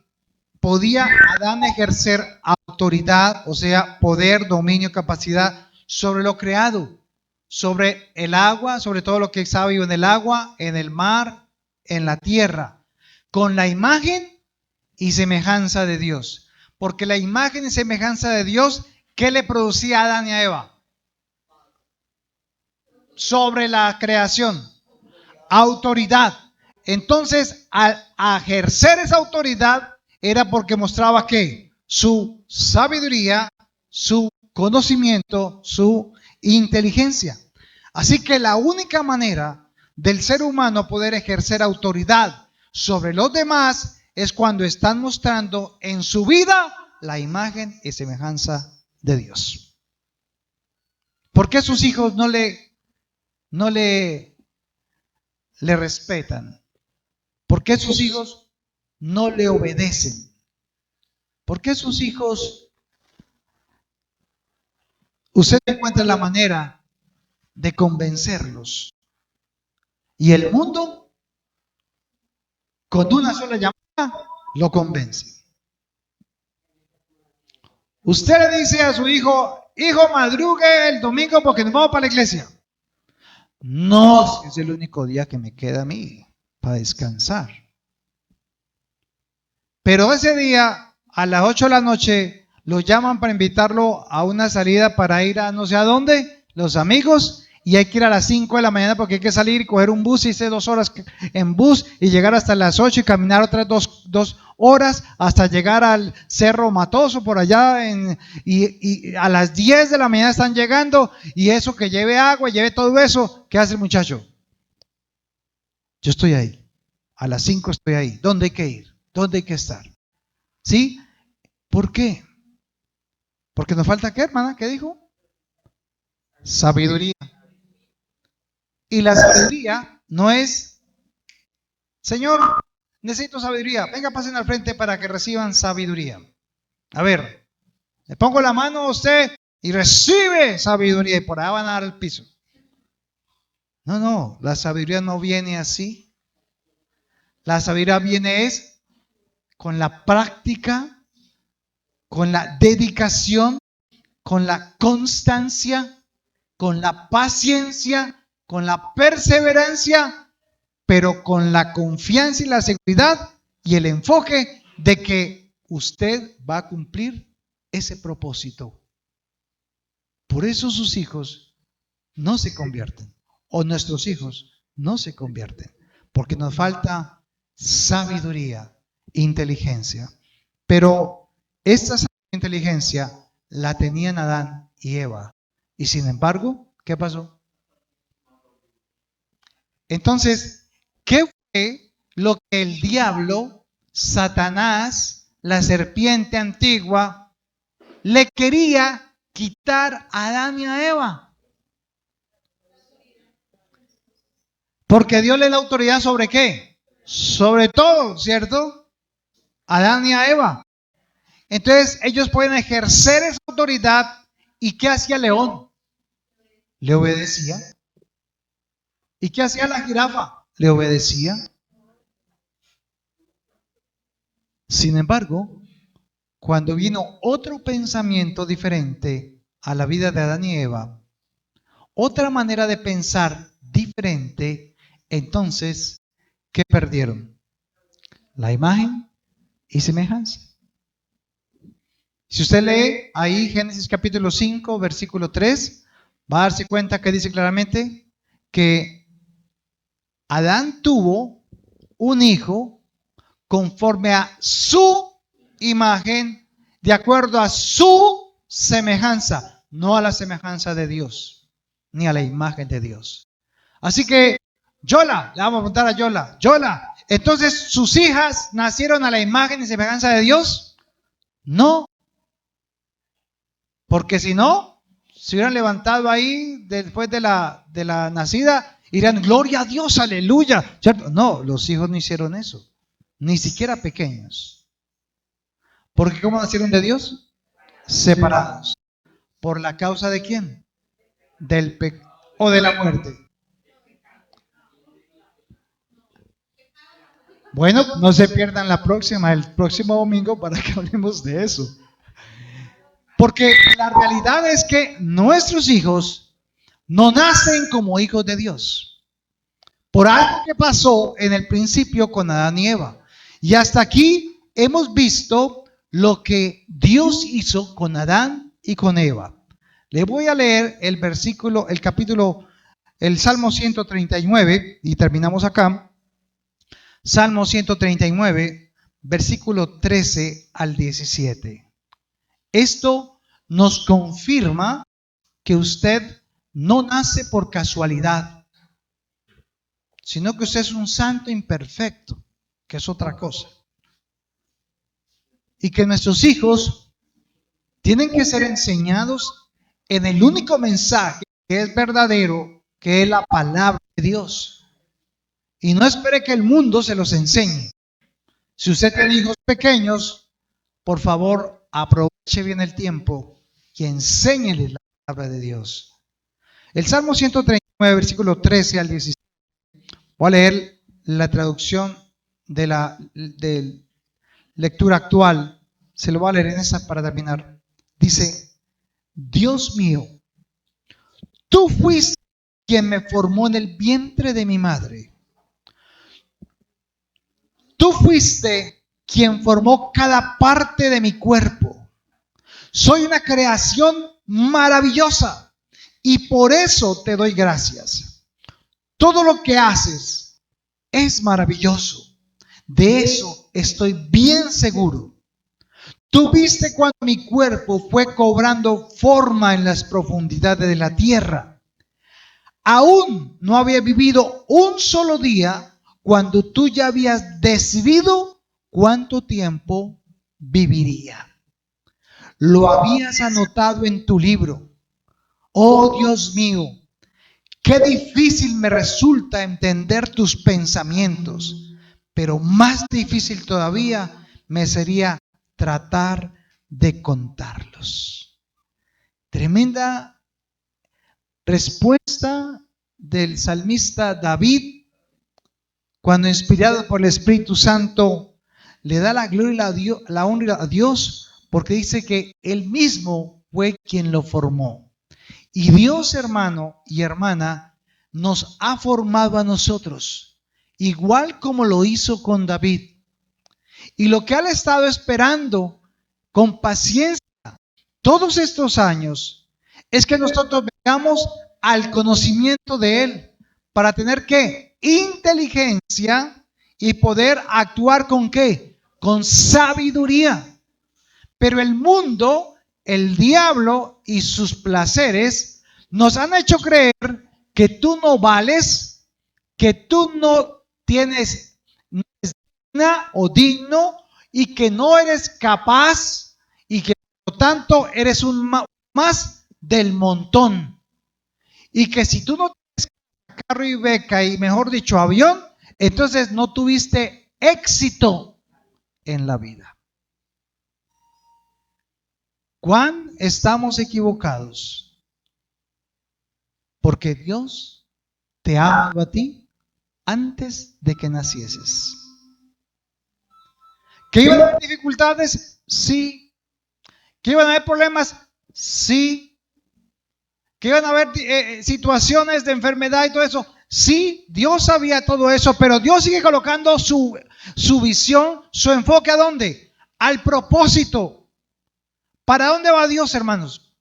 podía Adán ejercer autoridad, o sea, poder, dominio, capacidad sobre lo creado, sobre el agua, sobre todo lo que está vivo en el agua, en el mar, en la tierra, con la imagen y semejanza de Dios. Porque la imagen y semejanza de Dios, ¿qué le producía a Adán y a Eva? Sobre la creación, autoridad. Entonces, al ejercer esa autoridad, era porque mostraba que su sabiduría, su conocimiento, su inteligencia. Así que la única manera del ser humano poder ejercer autoridad sobre los demás es cuando están mostrando en su vida la imagen y semejanza de Dios. ¿Por qué sus hijos no le respetan? ¿Por qué sus hijos no le obedecen? ¿Por qué sus hijos, usted encuentra la manera de convencerlos? Y el mundo, con una sola llamada, lo convence. Usted le dice a su hijo, hijo, madrugue el domingo porque nos vamos para la iglesia. No, es el único día que me queda a mí para descansar. Pero ese día, a las 8 de la noche, lo llaman para invitarlo a una salida para ir a no sé a dónde, los amigos, y hay que ir a las 5 de la mañana porque hay que salir y coger un bus y irse 2 horas en bus y llegar hasta las 8 y caminar otras dos horas hasta llegar al Cerro Matoso por allá y a las 10 de la mañana están llegando y eso que lleve agua, lleve todo eso. ¿Qué hace el muchacho? Yo estoy ahí, a las 5 estoy ahí. ¿Dónde hay que ir? ¿Dónde hay que estar? ¿Sí? ¿Por qué? Porque nos falta ¿qué, hermana? ¿Qué dijo? Sabiduría. Y la sabiduría no es, Señor, necesito sabiduría. Venga, pasen al frente para que reciban sabiduría. A ver, le pongo la mano a usted y recibe sabiduría y por ahí van a dar el piso. No, la sabiduría no viene así. La sabiduría viene es con la práctica, con la dedicación, con la constancia, con la paciencia con la perseverancia, pero con la confianza y la seguridad y el enfoque de que usted va a cumplir ese propósito. Por eso sus hijos no se convierten, o nuestros hijos no se convierten, porque nos falta sabiduría, inteligencia. Pero esta inteligencia la tenían Adán y Eva. Y sin embargo, ¿qué pasó? Entonces, ¿qué fue lo que el diablo, Satanás, la serpiente antigua, le quería quitar a Adán y a Eva? Porque Dios le da autoridad ¿sobre qué? Sobre todo, ¿cierto? A Adán y a Eva. Entonces ellos pueden ejercer esa autoridad. ¿Y qué hacía el león? Le obedecía. ¿Y qué hacía la jirafa? Le obedecía. Sin embargo, cuando vino otro pensamiento diferente a la vida de Adán y Eva, otra manera de pensar diferente, entonces, ¿qué perdieron? La imagen y semejanza. Si usted lee ahí Génesis capítulo 5, versículo 3, va a darse cuenta que dice claramente que Adán tuvo un hijo conforme a su imagen, de acuerdo a su semejanza, no a la semejanza de Dios, ni a la imagen de Dios. Así que, Yola, le vamos a preguntar a Yola, Yola, entonces, ¿sus hijas nacieron a la imagen y semejanza de Dios? No, porque si no, se hubieran levantado ahí después de la nacida, irían, gloria a Dios, aleluya. ¿Cierto? No, los hijos no hicieron eso, ni siquiera pequeños. Porque ¿cómo nacieron de Dios? Separados. ¿Por la causa de quién? Del pecado o de la muerte. Bueno, no se pierdan el próximo domingo para que hablemos de eso. Porque la realidad es que nuestros hijos no nacen como hijos de Dios. Por algo que pasó en el principio con Adán y Eva. Y hasta aquí hemos visto lo que Dios hizo con Adán y con Eva. Le voy a leer el versículo, el capítulo, el Salmo 139 y terminamos acá. Salmo 139, versículo 13 al 17. Esto nos confirma que usted no nace por casualidad, sino que usted es un santo imperfecto, que es otra cosa. Y que nuestros hijos tienen que ser enseñados en el único mensaje que es verdadero, que es la palabra de Dios. Y no espere que el mundo se los enseñe. Si usted tiene hijos pequeños, por favor, aproveche bien el tiempo y enséñeles la palabra de Dios. El Salmo 139, versículo 13 al 17. Voy a leer la traducción de la lectura actual. Se lo voy a leer en esa para terminar. Dice, Dios mío, tú fuiste quien me formó en el vientre de mi madre. Tú fuiste quien formó cada parte de mi cuerpo. Soy una creación maravillosa y por eso te doy gracias. Todo lo que haces es maravilloso. De eso estoy bien seguro. Tú viste cuando mi cuerpo fue cobrando forma en las profundidades de la tierra. Aún no había vivido un solo día cuando tú ya habías decidido cuánto tiempo viviría. Lo habías anotado en tu libro. Oh Dios mío, qué difícil me resulta entender tus pensamientos, pero más difícil todavía me sería tratar de contarlos. Tremenda respuesta del salmista David, cuando inspirado por el Espíritu Santo, le da la gloria y la honra a Dios, porque dice que Él mismo fue quien lo formó. Y Dios, hermano y hermana, nos ha formado a nosotros, igual como lo hizo con David. Y lo que Él ha estado esperando con paciencia todos estos años es que nosotros vengamos al conocimiento de Él para tener ¿qué? Inteligencia y poder actuar ¿con qué? Con sabiduría. Pero el mundo, el diablo y sus placeres nos han hecho creer que tú no vales, que tú no tienes, no eres digna o digno y que no eres capaz y que por lo tanto eres un más del montón. Y que si tú no tienes carro y beca y mejor dicho avión, entonces no tuviste éxito en la vida. ¿Cuán estamos equivocados? Porque Dios te ha amado a ti antes de que nacieses. ¿Que iban a haber dificultades? Sí. ¿Que iban a haber problemas? Sí. ¿Que iban a haber situaciones de enfermedad y todo eso? Sí, Dios sabía todo eso, pero Dios sigue colocando su visión, su enfoque ¿a dónde? Al propósito. ¿Para dónde va Dios, hermanos?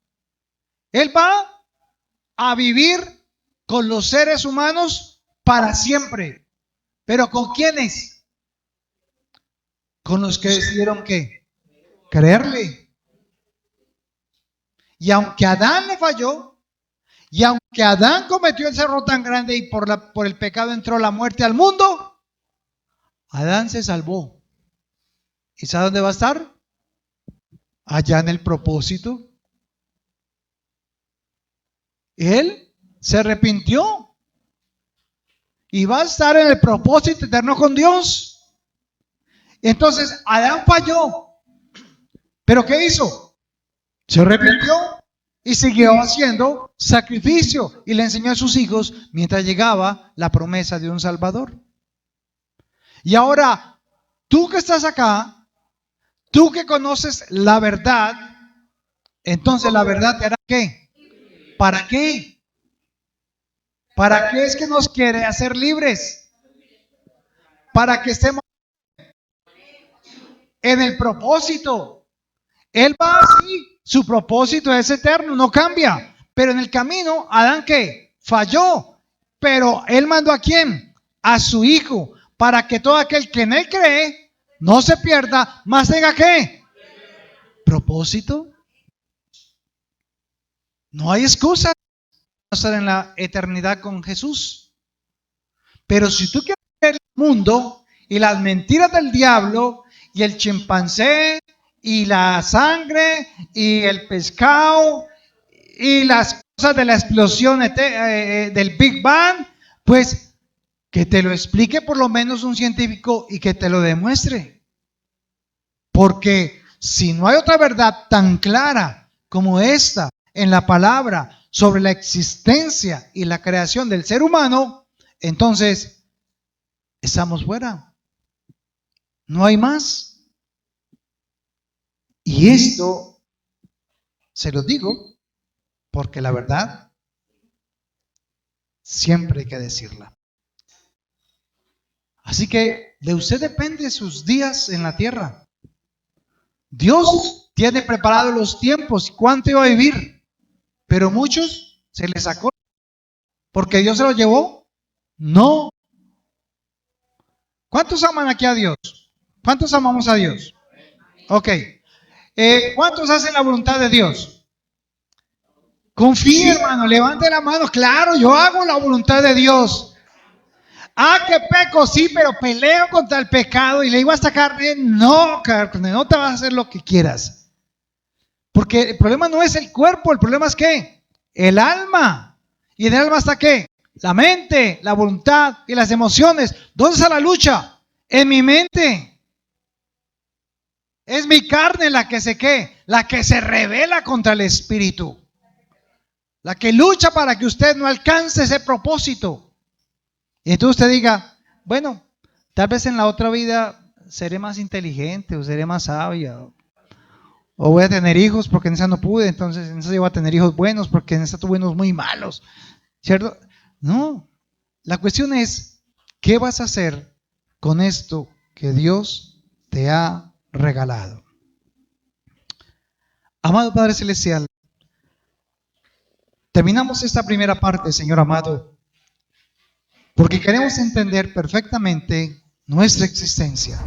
Él va a vivir con los seres humanos para siempre. ¿Pero con quiénes? Con los que decidieron ¿qué? Creerle. Y aunque Adán le falló, y aunque Adán cometió ese error tan grande y por el pecado entró la muerte al mundo, Adán se salvó. ¿Y sabe dónde va a estar? Allá en el propósito. Él se arrepintió y va a estar en el propósito eterno con Dios. Entonces Adán falló, pero ¿qué hizo? Se arrepintió y siguió haciendo sacrificio y le enseñó a sus hijos mientras llegaba la promesa de un Salvador. Y ahora, tú que estás acá, tú que conoces la verdad, entonces la verdad te hará ¿qué? ¿Para qué? ¿Para qué es que nos quiere hacer libres? Para que estemos en el propósito. Él va así, su propósito es eterno, no cambia. Pero en el camino, Adán ¿qué? Falló. Pero él mandó ¿a quién? A su hijo, para que todo aquel que en él cree no se pierda, más tenga ¿qué? Propósito. No hay excusa para estar en la eternidad con Jesús. Pero si tú quieres ver el mundo y las mentiras del diablo y el chimpancé y la sangre y el pescado y las cosas de la explosión del Big Bang, pues que te lo explique por lo menos un científico y que te lo demuestre. Porque si no hay otra verdad tan clara como esta en la palabra sobre la existencia y la creación del ser humano, entonces estamos fuera. No hay más. Y esto se lo digo porque la verdad siempre hay que decirla. Así que de usted depende sus días en la tierra. Dios tiene preparados los tiempos, cuánto iba a vivir, pero muchos se les sacó porque Dios se los llevó. No. ¿Cuántos aman aquí a Dios? ¿Cuántos amamos a Dios? Ok. ¿Cuántos hacen la voluntad de Dios? Confíe, hermano, levante la mano. Claro, yo hago la voluntad de Dios. Ah, que peco, sí, pero peleo contra el pecado y le digo a esta carne, no, carne, no te vas a hacer lo que quieras. Porque el problema no es el cuerpo, el problema es ¿qué? El alma. ¿Y en el alma está qué? La mente, la voluntad y las emociones. ¿Dónde está la lucha? En mi mente. Es mi carne la que se ¿qué? La que se revela contra el espíritu. La que lucha para que usted no alcance ese propósito. Y entonces usted diga, bueno, tal vez en la otra vida seré más inteligente o seré más sabia. O voy a tener hijos porque en esa no pude, entonces en esa yo voy a tener hijos buenos porque en esa tuve unos muy malos. ¿Cierto? No, la cuestión es, ¿qué vas a hacer con esto que Dios te ha regalado? Amado Padre Celestial, terminamos esta primera parte, Señor amado, porque queremos entender perfectamente nuestra existencia.